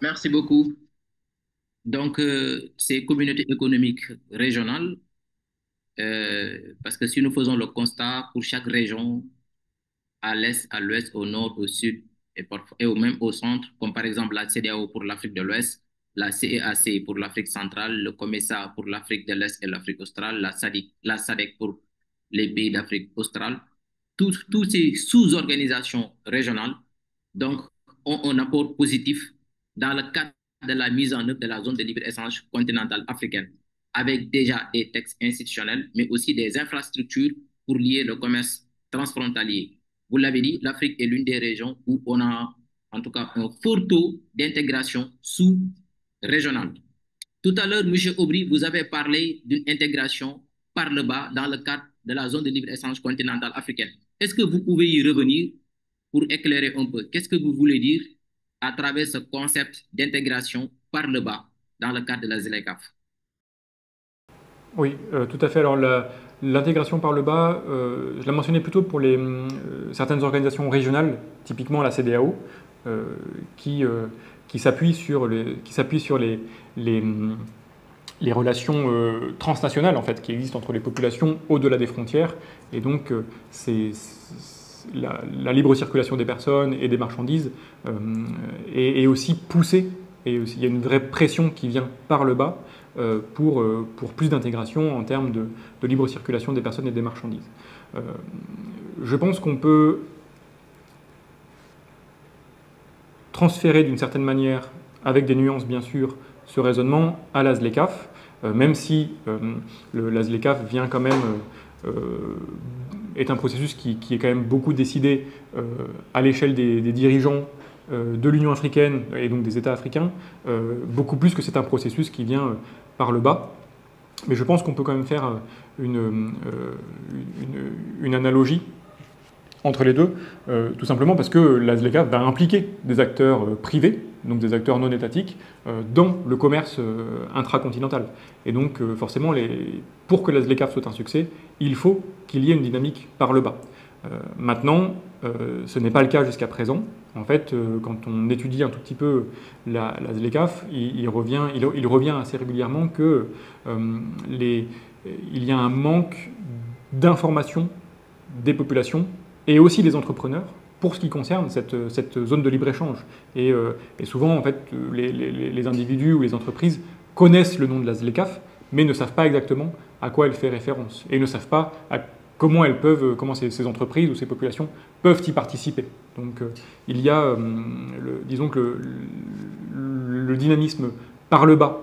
Merci beaucoup. Donc, ces communautés économiques régionales, parce que si nous faisons le constat pour chaque région, à l'est, à l'ouest, au nord, au sud et même au centre, comme par exemple la CEDEAO pour l'Afrique de l'Ouest, la CEAC pour l'Afrique centrale, le COMESA pour l'Afrique de l'Est et l'Afrique australe, la SADC pour les pays d'Afrique australe, tous ces sous-organisations régionales, donc, ont un apport positif dans le cadre de la mise en œuvre de la zone de libre-échange continentale africaine, avec déjà des textes institutionnels, mais aussi des infrastructures pour lier le commerce transfrontalier. Vous l'avez dit, l'Afrique est l'une des régions où on a en tout cas un fort taux d'intégration sous-régionale. Tout à l'heure, M. Aubry, vous avez parlé d'une intégration par le bas dans le cadre de la zone de libre-échange continentale africaine. Est-ce que vous pouvez y revenir pour éclairer un peu? Qu'est-ce que vous voulez dire à travers ce concept d'intégration par le bas dans le cadre de la ZLECAf? Oui, tout à fait. Alors l'intégration par le bas, je l'ai mentionné plutôt pour certaines organisations régionales, typiquement la CEDEAO, qui s'appuient sur les relations transnationales en fait, qui existent entre les populations au-delà des frontières. Et donc, la libre circulation des personnes et des marchandises est aussi poussée, et aussi, il y a une vraie pression qui vient par le bas pour plus d'intégration en termes de libre circulation des personnes et des marchandises. Je pense qu'on peut transférer d'une certaine manière, avec des nuances bien sûr, ce raisonnement à la ZLECAf, même si la ZLECAf vient quand même est un processus qui est quand même beaucoup décidé à l'échelle des dirigeants de l'Union africaine et donc des États africains, beaucoup plus que c'est un processus qui vient par le bas. Mais je pense qu'on peut quand même faire une analogie entre les deux, tout simplement parce que la ZLECA va impliquer des acteurs privés, donc des acteurs non étatiques, dans le commerce intracontinental. Et donc, forcément, pour que la ZLECA soit un succès, il faut qu'il y ait une dynamique par le bas. Maintenant, ce n'est pas le cas jusqu'à présent. En fait, quand on étudie un tout petit peu la ZLECAf, il revient assez régulièrement que il y a un manque d'information des populations et aussi des entrepreneurs pour ce qui concerne cette zone de libre-échange. Et souvent, en fait, les individus ou les entreprises connaissent le nom de la ZLECAf, mais ne savent pas exactement à quoi elle fait référence, et ne savent pas comment ces entreprises ou ces populations peuvent y participer. Donc il y a, disons que le dynamisme par le bas,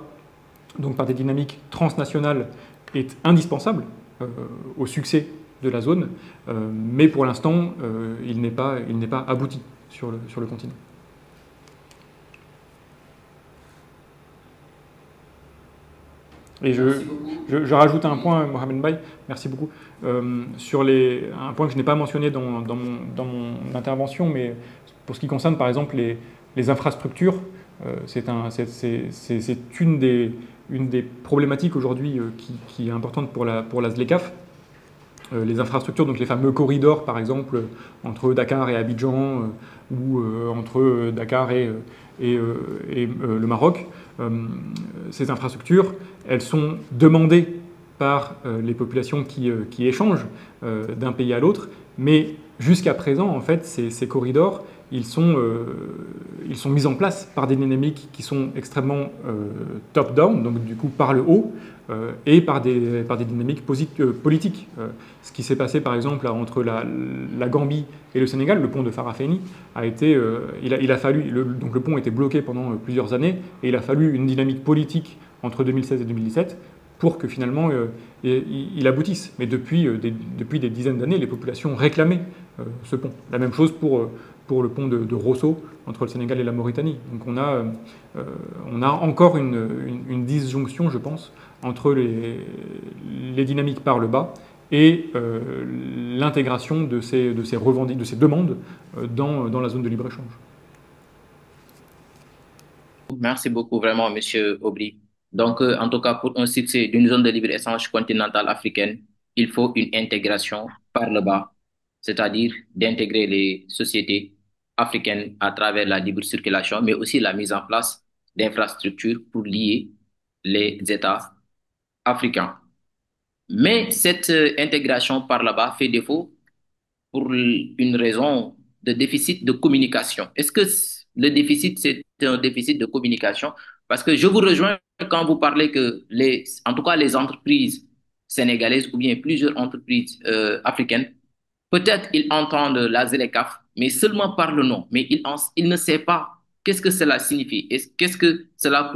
donc par des dynamiques transnationales, est indispensable au succès de la zone, mais pour l'instant, il n'est pas abouti sur le continent. Et je rajoute un point, Mohamed Mbaye, merci beaucoup, sur un point que je n'ai pas mentionné dans mon intervention, mais pour ce qui concerne par exemple les infrastructures, c'est une des problématiques aujourd'hui qui est importante pour la ZLECAf. Les infrastructures, donc les fameux corridors par exemple entre Dakar et Abidjan ou entre Dakar et le Maroc, ces infrastructures, elles sont demandées par les populations qui échangent d'un pays à l'autre, mais jusqu'à présent, en fait, ces corridors, ils sont mis en place par des dynamiques qui sont extrêmement top-down, donc du coup par le haut, et par des dynamiques politiques. Ce qui s'est passé par exemple entre la Gambie et le Sénégal, le pont de Farafenni, il a fallu, donc le pont était bloqué pendant plusieurs années, et il a fallu une dynamique politique entre 2016 et 2017 pour que finalement il aboutisse. Mais depuis des dizaines d'années, les populations réclamaient ce pont. La même chose pour le pont de Rosso entre le Sénégal et la Mauritanie. Donc on a encore une disjonction, je pense, entre les dynamiques par le bas et l'intégration de ces demandes dans la zone de libre-échange. Merci beaucoup, vraiment, Monsieur Aubry. Donc, en tout cas, pour un succès d'une zone de libre-échange continentale africaine, il faut une intégration par le bas, c'est-à-dire d'intégrer les sociétés africaines à travers la libre circulation, mais aussi la mise en place d'infrastructures pour lier les États africains. Mais cette intégration par là-bas fait défaut pour une raison de déficit de communication. Est-ce que le déficit, c'est un déficit de communication? Parce que je vous rejoins quand vous parlez que en tout cas, les entreprises sénégalaises ou bien plusieurs entreprises africaines, peut-être ils entendent la ZLECAf, mais seulement par le nom. Mais ils ne savent pas qu'est-ce que cela signifie et qu'est-ce que cela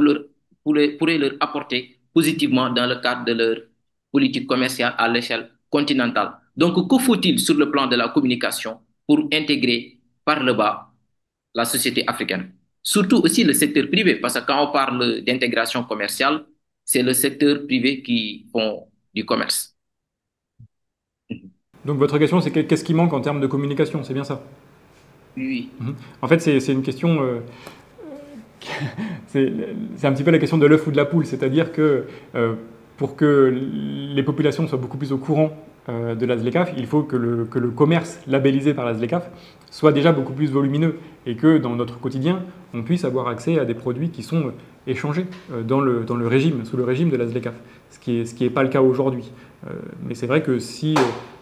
pourrait leur apporter positivement dans le cadre de leur politique commerciale à l'échelle continentale. Donc, que faut-il sur le plan de la communication pour intégrer par le bas la société africaine? Surtout aussi le secteur privé, parce que quand on parle d'intégration commerciale, c'est le secteur privé qui font du commerce. Donc votre question, c'est qu'est-ce qui manque en termes de communication, c'est bien ça? Oui. En fait, c'est une question... c'est un petit peu la question de l'œuf ou de la poule, c'est-à-dire que pour que les populations soient beaucoup plus au courant de la ZLECAf, il faut que le commerce labellisé par la ZLECAf soit déjà beaucoup plus volumineux et que dans notre quotidien, on puisse avoir accès à des produits qui sont échangés sous le régime de la ZLECAf, ce qui est pas le cas aujourd'hui. Mais c'est vrai que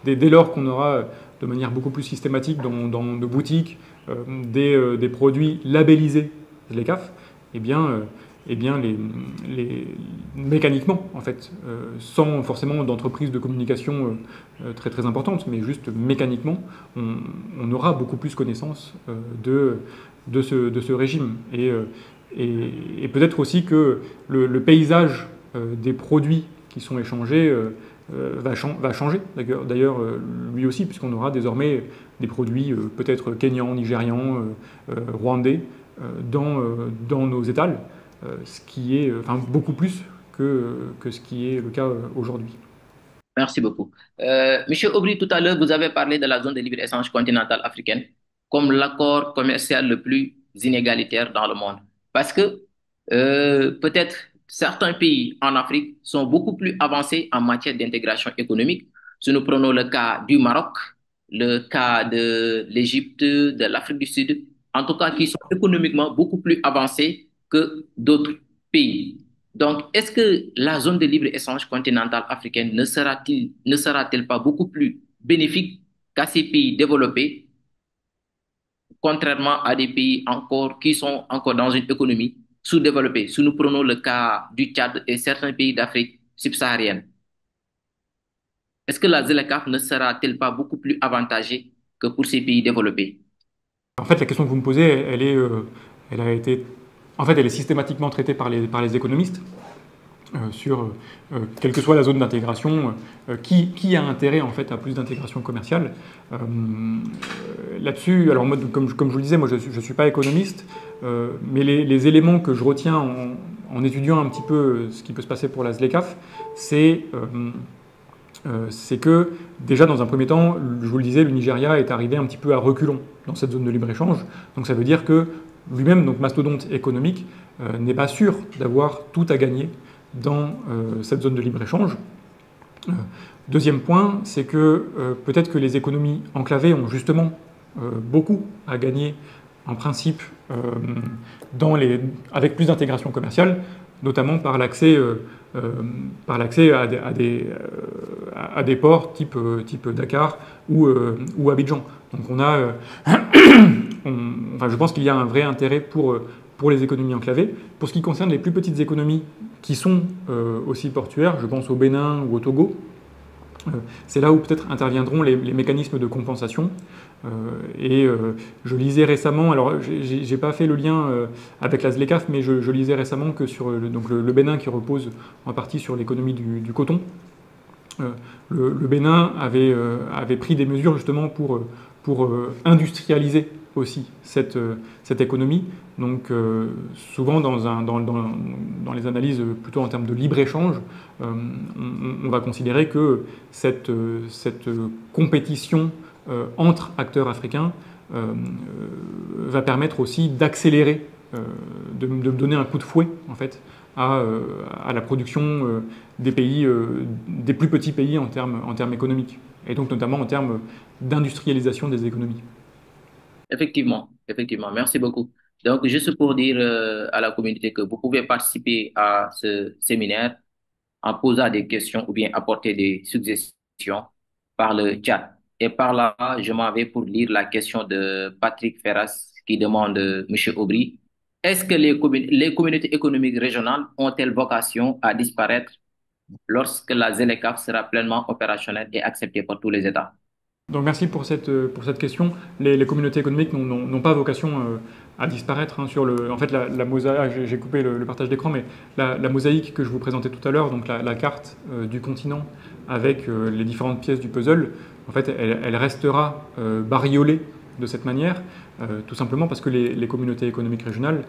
dès lors qu'on aura de manière beaucoup plus systématique dans nos boutiques des produits labellisés ZLECAf, mécaniquement, en fait, sans forcément d'entreprise de communication très très importante, mais juste mécaniquement, on aura beaucoup plus connaissance de ce régime. Et peut-être aussi que le paysage des produits qui sont échangés va changer, d'ailleurs lui aussi, puisqu'on aura désormais des produits peut-être kenyans, nigérians, rwandais dans nos étals, ce qui est beaucoup plus que ce qui est le cas aujourd'hui. Merci beaucoup. Monsieur Aubry, tout à l'heure, vous avez parlé de la zone de libre-échange continentale africaine comme l'accord commercial le plus inégalitaire dans le monde. Parce que peut-être certains pays en Afrique sont beaucoup plus avancés en matière d'intégration économique. Si nous prenons le cas du Maroc, le cas de l'Égypte, de l'Afrique du Sud, en tout cas qui sont économiquement beaucoup plus avancés que d'autres pays. Donc, est-ce que la zone de libre-échange continentale africaine ne sera-t-elle pas beaucoup plus bénéfique qu'à ces pays développés, contrairement à des pays encore qui sont encore dans une économie sous-développée? Si nous prenons le cas du Tchad et certains pays d'Afrique subsaharienne, est-ce que la ZLECAf ne sera-t-elle pas beaucoup plus avantagée que pour ces pays développés? En fait, la question que vous me posez, elle a été, en fait, elle est systématiquement traitée par les économistes sur quelle que soit la zone d'intégration, qui a intérêt en fait à plus d'intégration commerciale. Là-dessus, alors moi, comme je vous le disais, moi je ne suis pas économiste, mais les éléments que je retiens en étudiant un petit peu ce qui peut se passer pour la ZLECAf, c'est que déjà dans un premier temps, je vous le disais, le Nigeria est arrivé un petit peu à reculons dans cette zone de libre-échange. Donc ça veut dire que lui-même, donc mastodonte économique, n'est pas sûr d'avoir tout à gagner dans cette zone de libre-échange. Deuxième point, c'est que peut-être que les économies enclavées ont justement beaucoup à gagner en principe avec plus d'intégration commerciale, notamment par l'accès à des ports type Dakar ou Abidjan. Donc je pense qu'il y a un vrai intérêt pour les économies enclavées. Pour ce qui concerne les plus petites économies qui sont aussi portuaires, je pense au Bénin ou au Togo, c'est là où peut-être interviendront les mécanismes de compensation. Je lisais récemment, alors j'ai pas fait le lien avec la ZLECAf, mais je lisais récemment que sur le Bénin qui repose en partie sur l'économie du coton, le Bénin avait pris des mesures justement pour industrialiser aussi cette économie. Donc souvent dans les analyses plutôt en termes de libre-échange, on va considérer que cette compétition entre acteurs africains va permettre aussi d'accélérer, de donner un coup de fouet en fait à la production des pays, des plus petits pays en termes économiques, et donc notamment en termes d'industrialisation des économies. Effectivement, effectivement. Merci beaucoup. Donc, juste pour dire à la communauté que vous pouvez participer à ce séminaire en posant des questions ou bien apporter des suggestions par le chat. Et par là, je m'en vais pour lire la question de Patrick Ferras qui demande, Monsieur Aubry, est-ce que les communautés économiques régionales ont-elles vocation à disparaître lorsque la ZLECAf sera pleinement opérationnelle et acceptée par tous les États? Donc merci pour cette question. Les communautés économiques n'ont pas vocation à disparaître. Hein, en fait, la mosaïque, j'ai coupé le partage d'écran, mais la mosaïque que je vous présentais tout à l'heure, donc la carte du continent avec les différentes pièces du puzzle, en fait, elle restera bariolée de cette manière, tout simplement parce que les communautés économiques régionales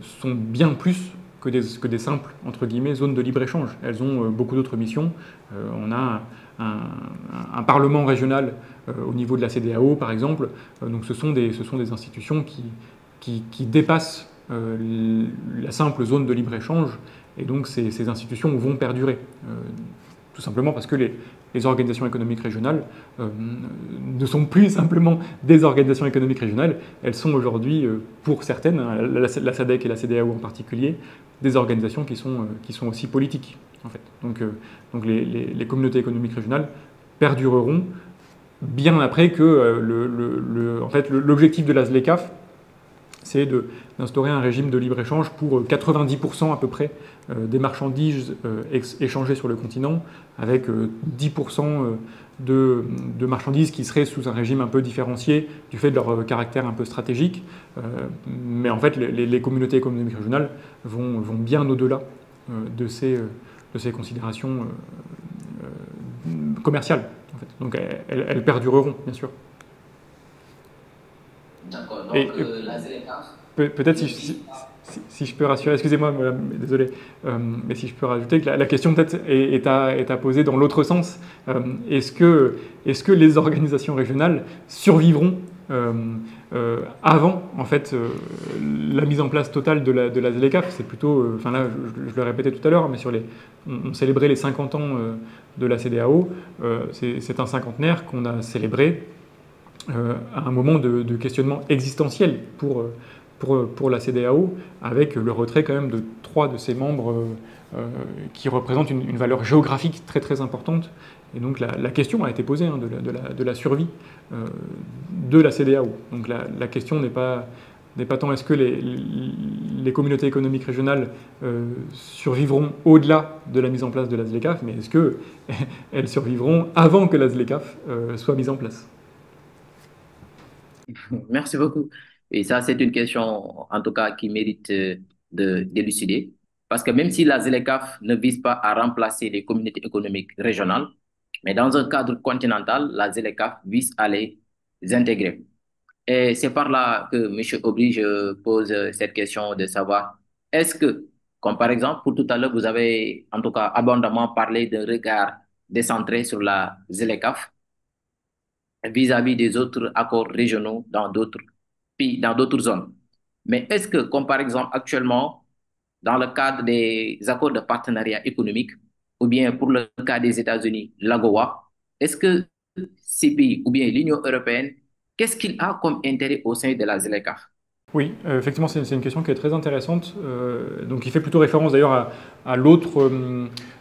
sont bien plus que des simples, entre guillemets, zones de libre-échange. Elles ont beaucoup d'autres missions. On a un parlement régional au niveau de la CEDEAO, par exemple. Donc ce sont des institutions qui dépassent la simple zone de libre-échange, et donc ces institutions vont perdurer. Tout simplement parce que les organisations économiques régionales ne sont plus simplement des organisations économiques régionales, elles sont aujourd'hui, pour certaines, hein, la SADC et la CEDEAO en particulier, des organisations qui sont aussi politiques, en fait. Donc les communautés économiques régionales perdureront bien après que en fait, l'objectif de la ZLECAf, c'est d'instaurer un régime de libre-échange pour 90% à peu près des marchandises échangées sur le continent, avec 10% de marchandises qui seraient sous un régime un peu différencié du fait de leur caractère un peu stratégique. Mais en fait, les communautés économiques régionales vont bien au-delà de ces considérations commerciales, en fait. Donc elles perdureront, bien sûr. D'accord. Et Donc, la ZLECAf peut-être ne vise pas. si je peux rassurer, excusez-moi, désolé, mais si je peux rajouter que la question peut-être est à poser dans l'autre sens. Est-ce que les organisations régionales survivront euh, avant en fait la mise en place totale de la ZLECAf? C'est plutôt, enfin là je le répétais tout à l'heure, mais on célébrait les 50 ans de la CEDEAO. C'est un cinquantenaire qu'on a célébré à un moment de questionnement existentiel pour la CEDEAO, avec le retrait quand même de 3 de ses membres qui représentent une valeur géographique très très importante. Et donc la question a été posée hein, de la survie de la CEDEAO. Donc la question n'est pas tant est-ce que les communautés économiques régionales survivront au-delà de la mise en place de la ZLECAf, mais est-ce qu'elles survivront avant que la ZLECAf soit mise en place. Merci beaucoup. Et ça, c'est une question, en tout cas, qui mérite de d'élucider. Parce que même si la ZLECAf ne vise pas à remplacer les communautés économiques régionales, mais dans un cadre continental, la ZLECAf vise à les intégrer. Et c'est par là que, M. Aubry, je pose cette question de savoir, est-ce que, comme par exemple, pour tout à l'heure, vous avez en tout cas abondamment parlé d'un regard décentré sur la ZLECAf, vis-à-vis des autres accords régionaux dans d'autres pays, dans d'autres zones. Mais est-ce que, comme par exemple actuellement, dans le cadre des accords de partenariat économique, ou bien pour le cas des États-Unis, l'AGOA, est-ce que ces pays, ou bien l'Union européenne, qu'est-ce qu'il a comme intérêt au sein de la ZLECAf? Oui, effectivement, c'est une question qui est très intéressante. Donc, il fait plutôt référence d'ailleurs à l'autre.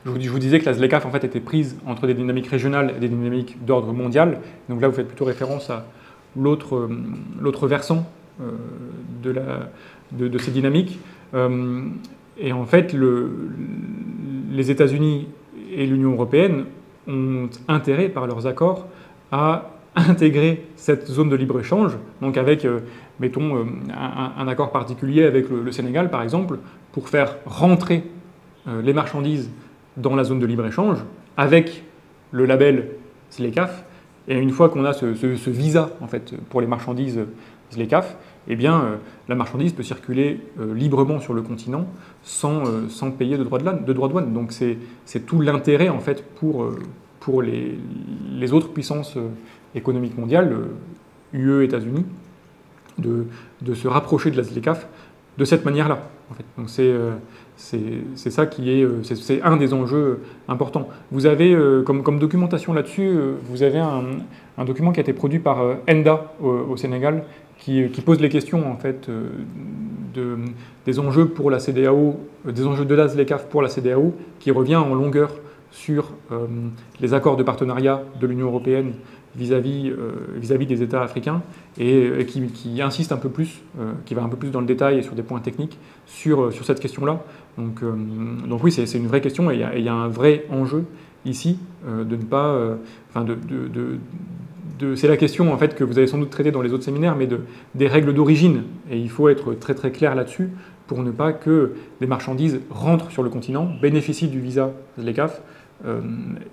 Je vous disais que la ZLECAf en fait était prise entre des dynamiques régionales et des dynamiques d'ordre mondial. Donc là, vous faites plutôt référence à l'autre versant euh, de ces dynamiques. Euh, et en fait, les États-Unis et l'Union européenne ont intérêt par leurs accords à intégrer cette zone de libre-échange, donc avec mettons, un accord particulier avec le Sénégal, par exemple, pour faire rentrer les marchandises dans la zone de libre-échange avec le label SLECAF. Et une fois qu'on a ce visa en fait, pour les marchandises SLECAF, eh bien, la marchandise peut circuler librement sur le continent sans payer de droits de douane. Donc c'est tout l'intérêt en fait pour les autres puissances économiques mondiales, UE, États-Unis, de se rapprocher de la ZLECAf de cette manière-là. En fait. Donc c'est ça qui est, c'est un des enjeux importants. Vous avez, comme documentation là-dessus, vous avez un document qui a été produit par ENDA au Sénégal, qui pose les questions en fait des enjeux pour la CEDEAO, des enjeux de la ZLECAf pour la CEDEAO, qui revient en longueur sur les accords de partenariat de l'Union européenne vis-à-vis des États africains et qui insiste un peu plus, qui va un peu plus dans le détail et sur des points techniques sur cette question-là. Donc oui, c'est une vraie question et il y a un vrai enjeu ici de ne pas, enfin c'est la question en fait que vous avez sans doute traité dans les autres séminaires, mais des règles d'origine. Et il faut être très très clair là-dessus pour ne pas que des marchandises rentrent sur le continent, bénéficient du visa ZLECAf,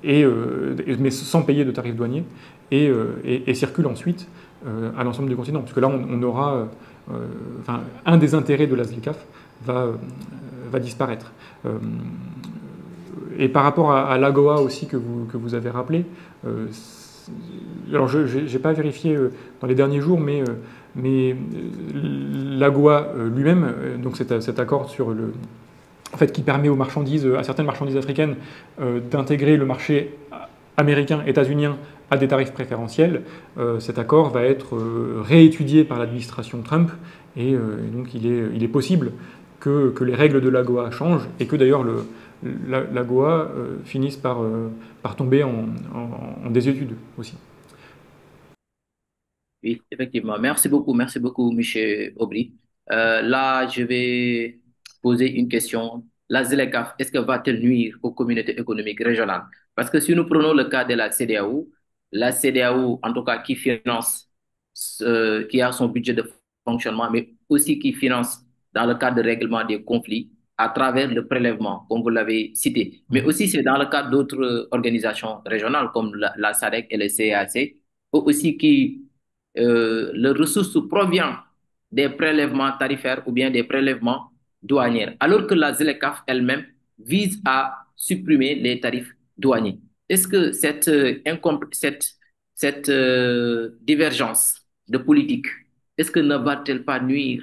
mais sans payer de tarifs douaniers, et circulent ensuite à l'ensemble du continent. Parce que là, on aura, enfin, un des intérêts de la ZLECAf va disparaître. Et par rapport à l'AGOA aussi que vous avez rappelé, alors je n'ai pas vérifié dans les derniers jours, mais l'AGOA lui-même, donc cet accord sur en fait, qui permet à certaines marchandises africaines d'intégrer le marché américain, états-unien à des tarifs préférentiels, cet accord va être réétudié par l'administration Trump et donc il est possible que les règles de l'AGOA changent et que d'ailleurs l'AGOA finisse par tomber en désuétude aussi. Oui, effectivement. Merci beaucoup, Monsieur Aubry. Là, je vais poser une question. La ZLECAf, est-ce que va-t-elle nuire aux communautés économiques régionales? Parce que si nous prenons le cas de la CEDEAO, en tout cas, qui finance, qui a son budget de fonctionnement, mais aussi qui finance dans le cadre de règlement des conflits, à travers le prélèvement, comme vous l'avez cité. Mais Mhm. aussi, c'est dans le cadre d'autres organisations régionales comme la SADC et le CAC, eux aussi qui, leurs ressources proviennent des prélèvements tarifaires ou bien des prélèvements douaniers, alors que la ZLECAf elle-même vise à supprimer les tarifs douaniers. Est-ce que cette divergence de politique, est-ce que ne va-t-elle pas nuire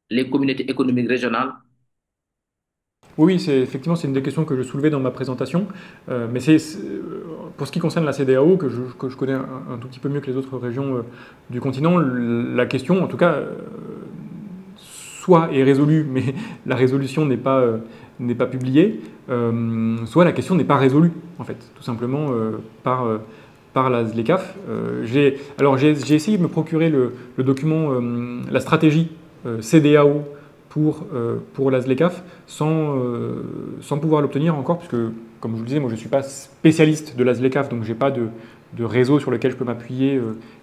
les communautés économiques régionales? Oui, effectivement, c'est une des questions que je soulevais dans ma présentation. Mais pour ce qui concerne la CEDEAO, que je connais un tout petit peu mieux que les autres régions du continent, la question, en tout cas, soit est résolue, mais la résolution n'est pas publiée, soit la question n'est pas résolue, en fait, tout simplement par la ZLECAf. Alors j'ai essayé de me procurer le document, la stratégie CEDEAO pour la ZLECAf sans pouvoir l'obtenir encore, puisque, comme je vous le disais, moi je ne suis pas spécialiste de la ZLECAf, donc je n'ai pas de réseau sur lequel je peux m'appuyer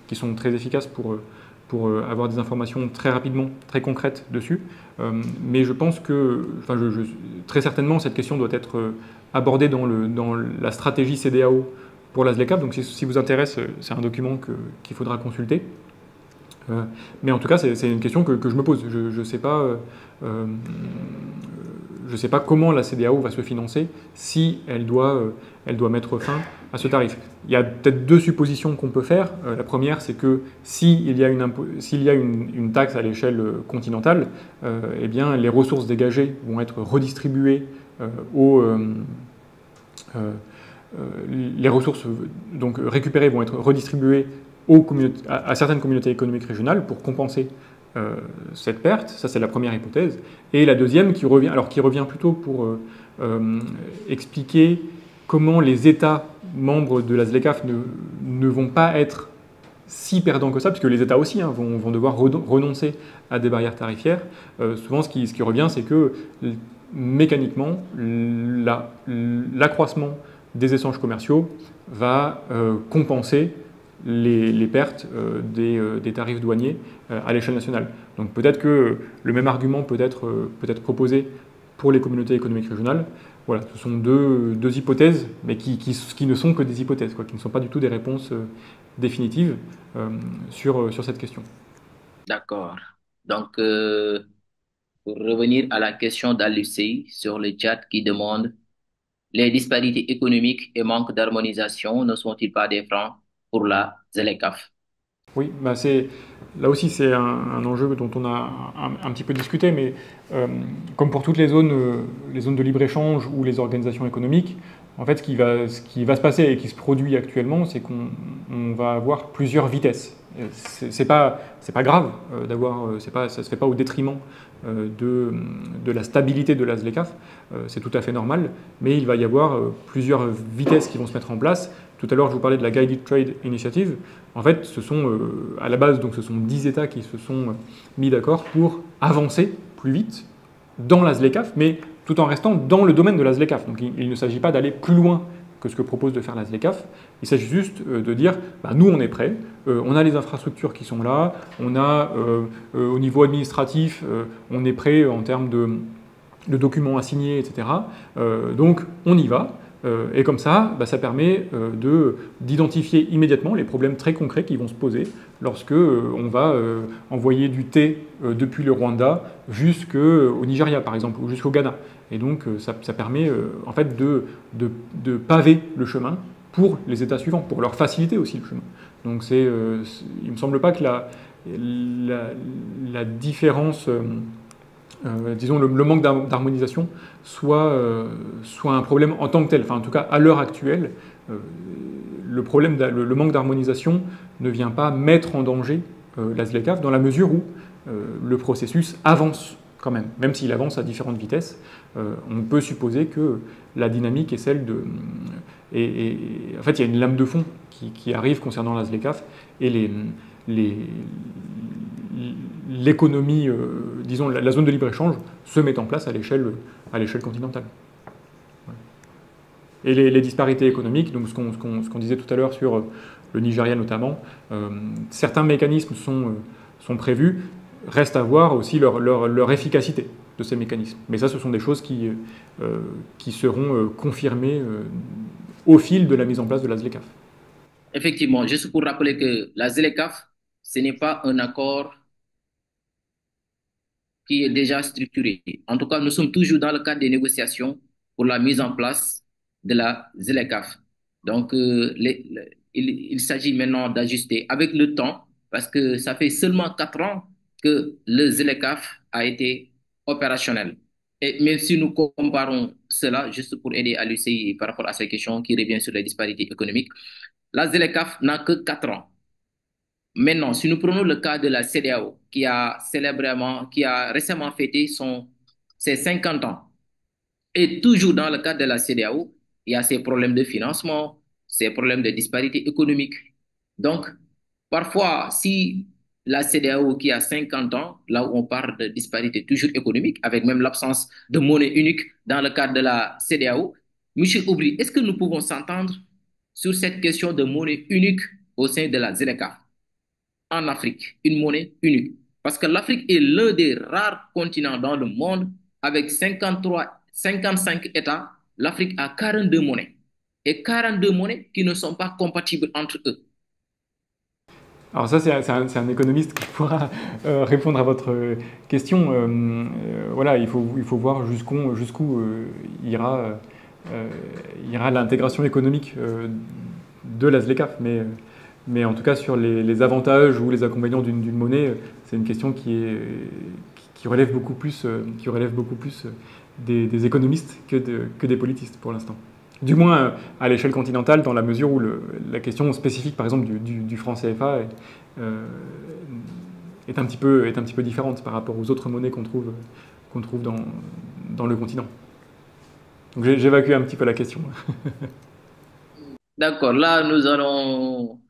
qui sont très efficaces pour avoir des informations très rapidement, très concrètes dessus. Mais je pense que, enfin, très certainement, cette question doit être abordée dans la stratégie CEDEAO pour la ZLECAf. Donc si vous intéresse, c'est un document qu'il faudra consulter. Mais en tout cas, c'est une question que je me pose. Je ne sais pas, je sais pas comment la CEDEAO va se financer si elle doit mettre fin à ce tarif. Il y a peut-être deux suppositions qu'on peut faire. La première, c'est que s'il y a une taxe à l'échelle continentale, eh bien, les ressources dégagées vont être redistribuées aux... les ressources donc récupérées vont être redistribuées à certaines communautés économiques régionales pour compenser cette perte. Ça, c'est la première hypothèse. Et la deuxième, qui revient plutôt pour expliquer comment les États membres de la ZLECAf ne vont pas être si perdants que ça, puisque les États aussi vont devoir renoncer à des barrières tarifaires. Souvent, ce qui revient, c'est que mécaniquement, l'accroissement des échanges commerciaux va compenser les pertes des tarifs douaniers à l'échelle nationale. Donc peut-être que le même argument peut être proposé pour les communautés économiques régionales. Voilà, ce sont deux hypothèses, mais qui ne sont que des hypothèses, quoi, qui ne sont pas du tout des réponses définitives sur cette question. D'accord. Donc, pour revenir à la question d'Alucey sur le chat qui demande les disparités économiques et manque d'harmonisation ne sont-ils pas des freins pour la ZLECAf? Oui, bah là aussi c'est un enjeu dont on a un petit peu discuté, mais comme pour toutes les zones de libre-échange ou les organisations économiques, en fait ce qui va se passer et qui se produit actuellement, c'est qu'on va avoir plusieurs vitesses. C'est pas grave ça se fait pas au détriment de la stabilité de la ZLECAf, c'est tout à fait normal, mais il va y avoir plusieurs vitesses qui vont se mettre en place. Tout à l'heure, je vous parlais de la Guided Trade Initiative. En fait, à la base, donc, ce sont 10 États qui se sont mis d'accord pour avancer plus vite dans la ZLECAf, mais tout en restant dans le domaine de la ZLECAf. Donc il ne s'agit pas d'aller plus loin que ce que propose de faire la ZLECAf. Il s'agit juste de dire, bah, nous on est prêts, on a les infrastructures qui sont là, on a au niveau administratif, on est prêt en termes de documents à signer, etc. Donc on y va. Et comme ça, bah, ça permet d'identifier immédiatement les problèmes très concrets qui vont se poser lorsque on va envoyer du thé depuis le Rwanda jusqu'au Nigeria, par exemple, ou jusqu'au Ghana. Et donc ça permet en fait de paver le chemin pour les États suivants, pour leur faciliter aussi le chemin. Donc il ne me semble pas que la différence... disons, le manque d'harmonisation soit un problème en tant que tel. Enfin, en tout cas, à l'heure actuelle, le manque d'harmonisation ne vient pas mettre en danger la ZLECAf dans la mesure où le processus avance quand même. Même s'il avance à différentes vitesses, on peut supposer que la dynamique est celle de... en fait, il y a une lame de fond qui arrive concernant la ZLECAf et l'économie, disons la zone de libre-échange, se met en place à l'échelle continentale. Et les disparités économiques, donc ce qu'on disait tout à l'heure sur le Nigeria notamment, certains mécanismes sont prévus, reste à voir aussi leur efficacité. de ces mécanismes. Mais ça, ce sont des choses qui seront confirmées au fil de la mise en place de la ZLECAf. Effectivement, juste pour rappeler que la ZLECAf, ce n'est pas un accord qui est déjà structuré. En tout cas, nous sommes toujours dans le cadre des négociations pour la mise en place de la ZLECAf. Donc, il s'agit maintenant d'ajuster avec le temps, parce que ça fait seulement 4 ans que le ZLECAf a été opérationnel. Et même si nous comparons cela, juste pour aider à l'UCI par rapport à ces questions qui revient sur les disparités économiques, la ZLECAf n'a que 4 ans. Maintenant, si nous prenons le cas de la CEDEAO, qui a récemment fêté ses 50 ans, et toujours dans le cadre de la CEDEAO, il y a ces problèmes de financement, ces problèmes de disparité économique. Donc, parfois, si la CEDEAO qui a 50 ans, là où on parle de disparité toujours économique, avec même l'absence de monnaie unique dans le cadre de la CEDEAO, Monsieur Aubry, est-ce que nous pouvons s'entendre sur cette question de monnaie unique au sein de la ZLECAf en Afrique, une monnaie unique? Parce que l'Afrique est l'un des rares continents dans le monde avec 55 États. L'Afrique a 42 monnaies et 42 monnaies qui ne sont pas compatibles entre eux. Alors ça, c'est un économiste qui pourra répondre à votre question. Voilà, il faut voir jusqu'où ira l'intégration économique de la ZLECAf. Mais en tout cas, sur les avantages ou les inconvénients d'une monnaie, c'est une question qui relève beaucoup plus des économistes que des politistes pour l'instant. Du moins à l'échelle continentale, dans la mesure où la question spécifique, par exemple, du franc CFA est un petit peu différente par rapport aux autres monnaies qu'on trouve dans le continent. Donc j'évacue un petit peu la question. D'accord, là nous allons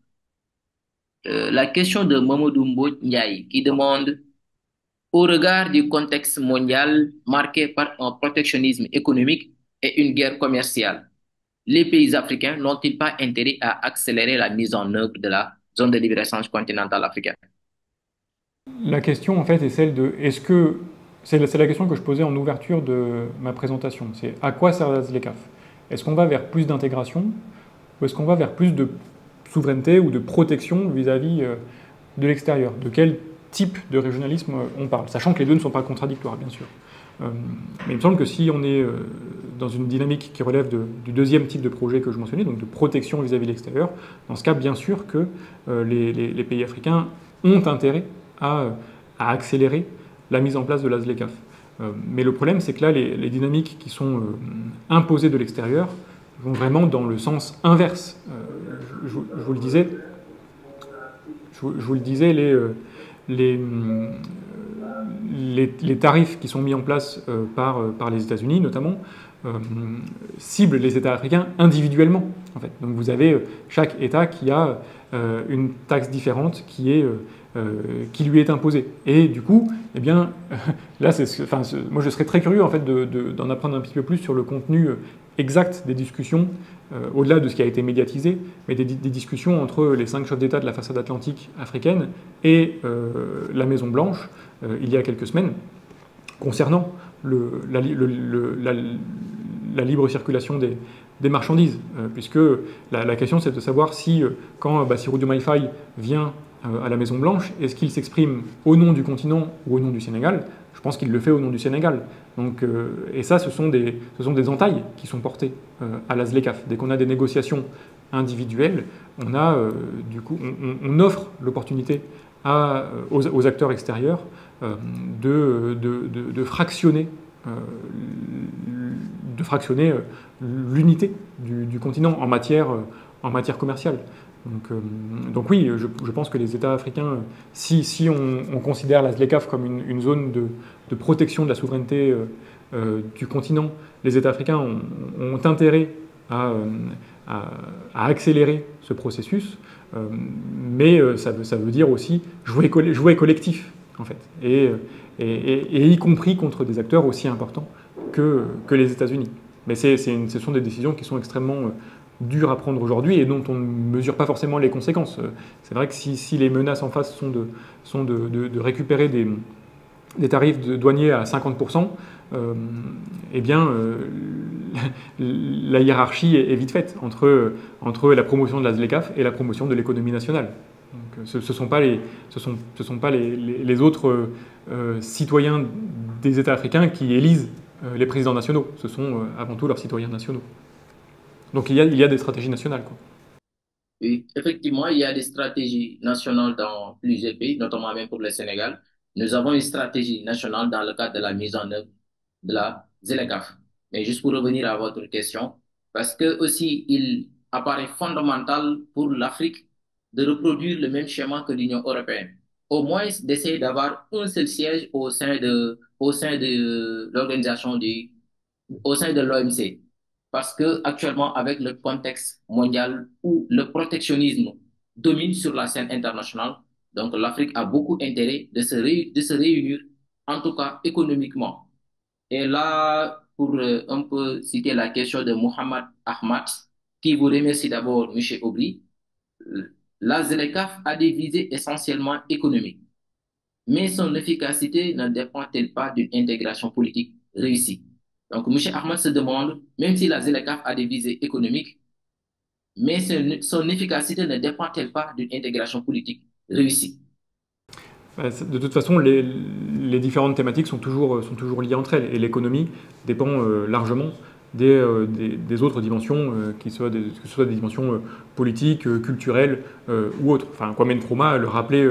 la question de Mamadou Mbodj Ndiaye qui demande, au regard du contexte mondial marqué par un protectionnisme économique et une guerre commerciale, les pays africains n'ont-ils pas intérêt à accélérer la mise en œuvre de la zone de libre-échange continentale africaine? La question, en fait, est celle de c'est la question que je posais en ouverture de ma présentation. C'est à quoi sert la ZLECAf? Est-ce qu'on va vers plus d'intégration ou est-ce qu'on va vers plus de souveraineté ou de protection vis-à-vis de l'extérieur? De quel type de régionalisme on parle? Sachant que les deux ne sont pas contradictoires, bien sûr. Mais il me semble que si on est dans une dynamique qui relève du deuxième type de projet que je mentionnais, donc de protection vis-à-vis de l'extérieur, dans ce cas, bien sûr que les pays africains ont intérêt à accélérer la mise en place de la ZLECAf. Mais le problème, c'est que là, les dynamiques qui sont imposées de l'extérieur vont vraiment dans le sens inverse. Je vous le disais, les tarifs qui sont mis en place par les États-Unis, notamment, ciblent les États africains individuellement. En fait. Donc vous avez chaque État qui a une taxe différente qui lui est imposée. Et du coup, eh bien, là, moi je serais très curieux en fait, d'en apprendre un petit peu plus sur le contenu exact des discussions, au-delà de ce qui a été médiatisé, mais des discussions entre les 5 chefs d'État de la façade atlantique africaine et la Maison-Blanche, il y a quelques semaines, concernant la libre circulation des marchandises, puisque la question c'est de savoir si, quand Bassirou Diomaye Faye vient à la Maison-Blanche, est-ce qu'il s'exprime au nom du continent ou au nom du Sénégal? Je pense qu'il le fait au nom du Sénégal. Donc, et ça, ce sont des entailles qui sont portées à la ZLECAf. Dès qu'on a des négociations individuelles, on offre l'opportunité aux acteurs extérieurs de fractionner l'unité du continent en matière commerciale. Donc oui, je pense que les États africains, si on considère la ZLECAf comme une zone de protection de la souveraineté du continent, les États africains ont intérêt à accélérer ce processus, mais ça veut dire aussi jouer collectif, en fait, et y compris contre des acteurs aussi importants que les États-Unis. Mais ce sont des décisions qui sont extrêmement dures à prendre aujourd'hui et dont on ne mesure pas forcément les conséquences. C'est vrai que si les menaces en face sont de récupérer des tarifs douaniers à 50%, eh bien, la hiérarchie est vite faite entre la promotion de la ZLECAf et la promotion de l'économie nationale. Donc, ce ne sont pas les autres citoyens des États africains qui élisent les présidents nationaux. Ce sont avant tout leurs citoyens nationaux. Donc il y a des stratégies nationales, quoi. Oui, effectivement, il y a des stratégies nationales dans plusieurs pays, notamment même pour le Sénégal. Nous avons une stratégie nationale dans le cadre de la mise en œuvre de la ZLECAf. Mais juste pour revenir à votre question, parce que aussi il apparaît fondamental pour l'Afrique de reproduire le même schéma que l'Union européenne. Au moins d'essayer d'avoir un seul siège au sein de l'organisation au sein de l'OMC. Parce que actuellement, avec le contexte mondial où le protectionnisme domine sur la scène internationale, donc l'Afrique a beaucoup intérêt de se réunir, en tout cas économiquement. Et là, pour un peu citer la question de Mohamed Ahmad, qui vous remercie d'abord, M. Aubry, la ZLECAf a des visées essentiellement économiques, mais son efficacité ne dépend-elle pas d'une intégration politique réussie? Donc, M. Ahmad se demande, même si la ZLECAf a des visées économiques, mais son efficacité ne dépend-elle pas d'une intégration politique réussie? De toute façon, les différentes thématiques sont toujours liées entre elles, et l'économie dépend largement des autres dimensions, que ce soit des dimensions politiques, culturelles ou autres. Enfin, Kwame Nkrumah le rappelait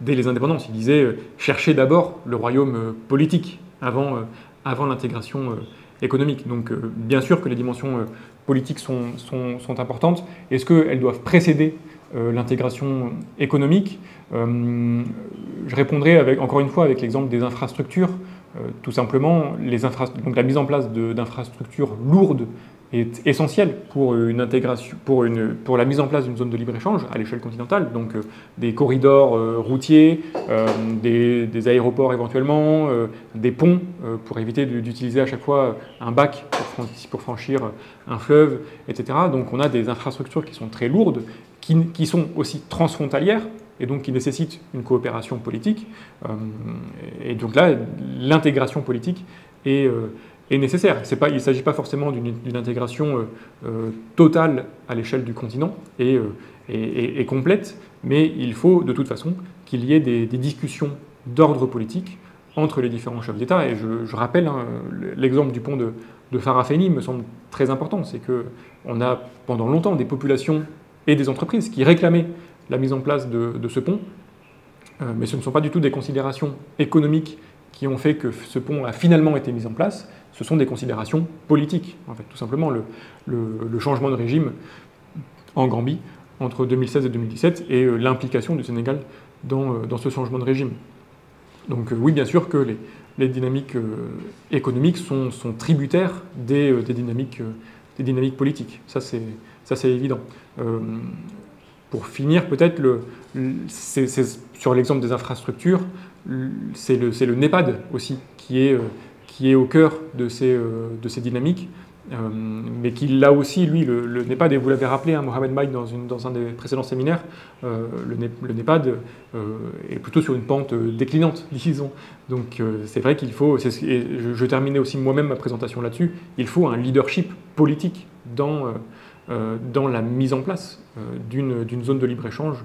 dès les indépendances. Il disait cherchez d'abord le royaume politique avant l'intégration économique. Donc, bien sûr que les dimensions politiques sont importantes. Est-ce qu'elles doivent précéder l'intégration économique? Je répondrai encore une fois avec l'exemple des infrastructures. Tout simplement, donc la mise en place d'infrastructures lourdes est essentielle pour une intégration, pour la mise en place d'une zone de libre-échange à l'échelle continentale, donc des corridors routiers, des aéroports éventuellement, des ponts pour éviter d'utiliser à chaque fois un bac pour franchir un fleuve, etc. Donc on a des infrastructures qui sont très lourdes, qui sont aussi transfrontalières, et donc qui nécessitent une coopération politique. Et donc là, l'intégration politique est nécessaire. Il ne s'agit pas forcément d'une intégration totale à l'échelle du continent et complète, mais il faut de toute façon qu'il y ait des discussions d'ordre politique entre les différents chefs d'État. Et je rappelle, hein, l'exemple du pont de Farafenni me semble très important. C'est qu'on a pendant longtemps des populations et des entreprises qui réclamaient la mise en place de ce pont, mais ce ne sont pas du tout des considérations économiques qui ont fait que ce pont a finalement été mis en place, ce sont des considérations politiques. En fait, tout simplement, le changement de régime en Gambie entre 2016 et 2017 et l'implication du Sénégal dans ce changement de régime. Donc oui, bien sûr que les dynamiques économiques sont tributaires des dynamiques politiques. Ça, c'est évident. Pour finir, peut-être, sur l'exemple des infrastructures, c'est le NEPAD aussi qui est au cœur de ces dynamiques, mais qui, là aussi, lui, le NEPAD, et vous l'avez rappelé, hein, Mohamed Maï, dans un des précédents séminaires, le NEPAD est plutôt sur une pente déclinante, disons. Donc c'est vrai qu'il faut, et je terminais aussi moi-même ma présentation là-dessus, il faut un leadership politique dans la mise en place d'une zone de libre-échange,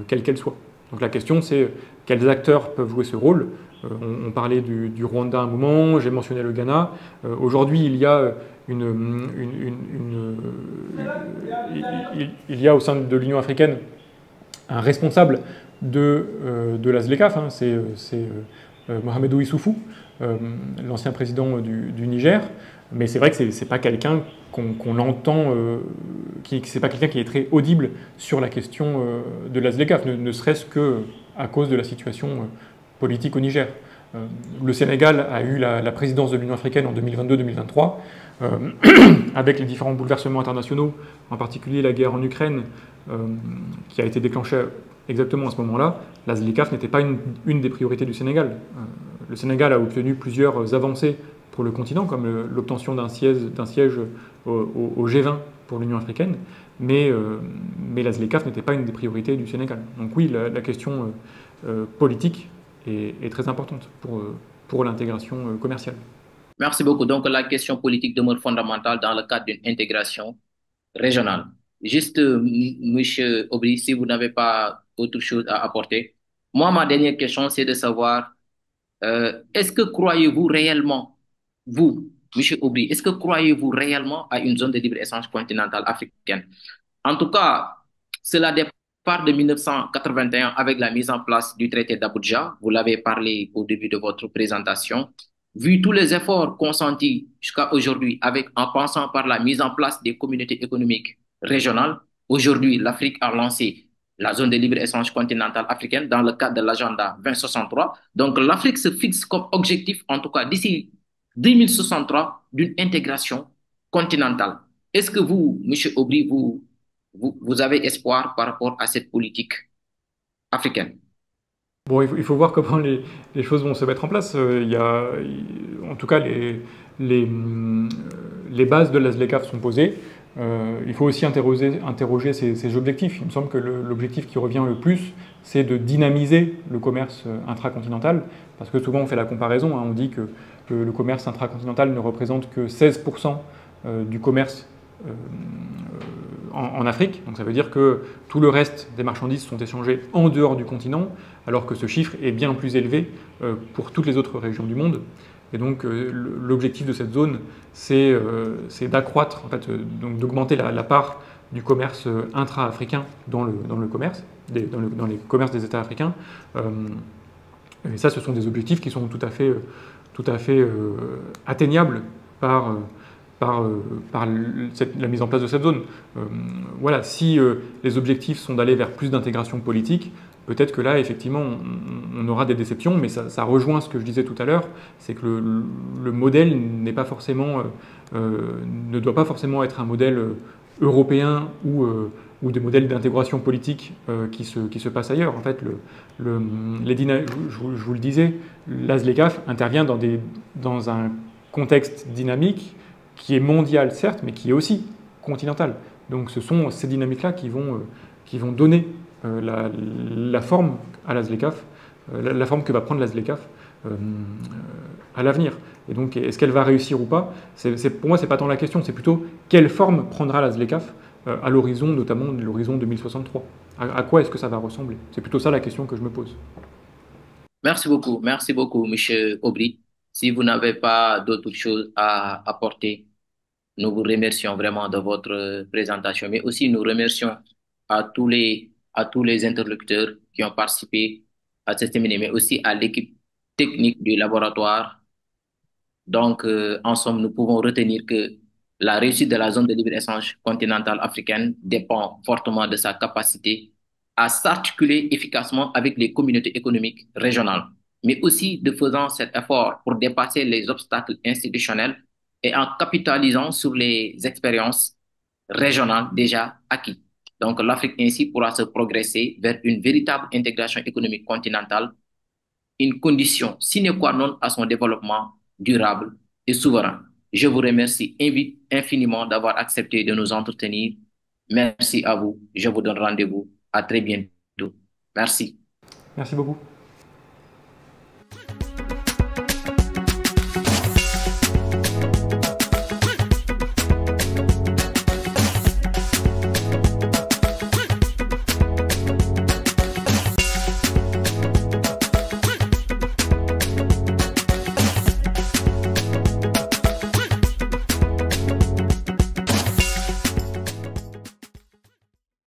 quelle qu'elle soit. Donc la question, c'est quels acteurs peuvent jouer ce rôle. On parlait du Rwanda à un moment, j'ai mentionné le Ghana. Aujourd'hui, il y a au sein de l'Union africaine un responsable de la ZLECAf, hein, c'est Mohamedou Issoufou, l'ancien président du Niger. Mais c'est vrai que c'est pas quelqu'un qu'on entend, c'est pas quelqu'un qui est très audible sur la question de la ZLECAf, ne serait-ce que à cause de la situation politique au Niger. Le Sénégal a eu la présidence de l'Union africaine en 2022-2023, avec les différents bouleversements internationaux, en particulier la guerre en Ukraine, qui a été déclenchée exactement à ce moment-là. La ZLECAf n'était pas une des priorités du Sénégal. Le Sénégal a obtenu plusieurs avancées pour le continent, comme l'obtention d'un siège au G20 pour l'Union africaine, mais la ZLECAf n'était pas une des priorités du Sénégal. Donc oui, la question politique est très importante pour l'intégration commerciale. Merci beaucoup. Donc, la question politique demeure fondamentale dans le cadre d'une intégration régionale. Juste, Monsieur Aubry, si vous n'avez pas autre chose à apporter, moi, ma dernière question, c'est de savoir, est-ce que croyez-vous réellement, vous, Monsieur Aubry, est-ce que croyez-vous réellement à une zone de libre-échange continentale africaine? En tout cas, cela départ de 1981 avec la mise en place du traité d'Abuja. Vous l'avez parlé au début de votre présentation. Vu tous les efforts consentis jusqu'à aujourd'hui, avec en passant par la mise en place des communautés économiques régionales, aujourd'hui, l'Afrique a lancé la zone de libre-échange continentale africaine dans le cadre de l'agenda 2063. Donc, l'Afrique se fixe comme objectif, en tout cas d'ici 2063, d'une intégration continentale. Est-ce que vous, Monsieur Aubry, vous avez espoir par rapport à cette politique africaine? Bon, il faut voir comment les choses vont se mettre en place. En tout cas, les bases de la ZLECAf sont posées. Il faut aussi interroger ces objectifs. Il me semble que l'objectif qui revient le plus, c'est de dynamiser le commerce intracontinental, parce que souvent on fait la comparaison, hein, on dit que le commerce intracontinental ne représente que 16% du commerce en Afrique. Donc ça veut dire que tout le reste des marchandises sont échangées en dehors du continent, alors que ce chiffre est bien plus élevé pour toutes les autres régions du monde. Et donc l'objectif de cette zone, c'est d'accroître, en fait, donc d'augmenter la part du commerce intra-africain dans le commerce, dans les commerces des États africains. Et ça, ce sont des objectifs qui sont tout à fait atteignables par, par la mise en place de cette zone. Voilà, si les objectifs sont d'aller vers plus d'intégration politique, peut-être que là, effectivement, on aura des déceptions, mais ça rejoint ce que je disais tout à l'heure, c'est que le modèle n'est pas forcément, ne doit pas forcément être un modèle européen ou des modèles d'intégration politique qui se passent ailleurs. En fait, je vous le disais, l'ASLECAF intervient dans un contexte dynamique qui est mondial, certes, mais qui est aussi continental. Donc ce sont ces dynamiques-là qui vont donner la forme à la ZLECAf, la forme que va prendre la ZLECAf à l'avenir. Et donc, est-ce qu'elle va réussir ou pas? Pour moi, ce n'est pas tant la question, c'est plutôt quelle forme prendra la ZLECAf à l'horizon, notamment l'horizon 2063. À quoi est-ce que ça va ressembler? C'est plutôt ça la question que je me pose. Merci beaucoup, Monsieur Aubry. Si vous n'avez pas d'autres choses à apporter, nous vous remercions vraiment de votre présentation, mais aussi nous remercions à tous les interlocuteurs qui ont participé à ce séminaire, mais aussi à l'équipe technique du laboratoire. Donc, en somme, nous pouvons retenir que la réussite de la zone de libre-échange continentale africaine dépend fortement de sa capacité à s'articuler efficacement avec les communautés économiques régionales, mais aussi de faisant cet effort pour dépasser les obstacles institutionnels et en capitalisant sur les expériences régionales déjà acquises. Donc, l'Afrique ainsi pourra se progresser vers une véritable intégration économique continentale, une condition sine qua non à son développement durable et souverain. Je vous remercie infiniment d'avoir accepté de nous entretenir. Merci à vous. Je vous donne rendez-vous à très bientôt. Merci. Merci beaucoup.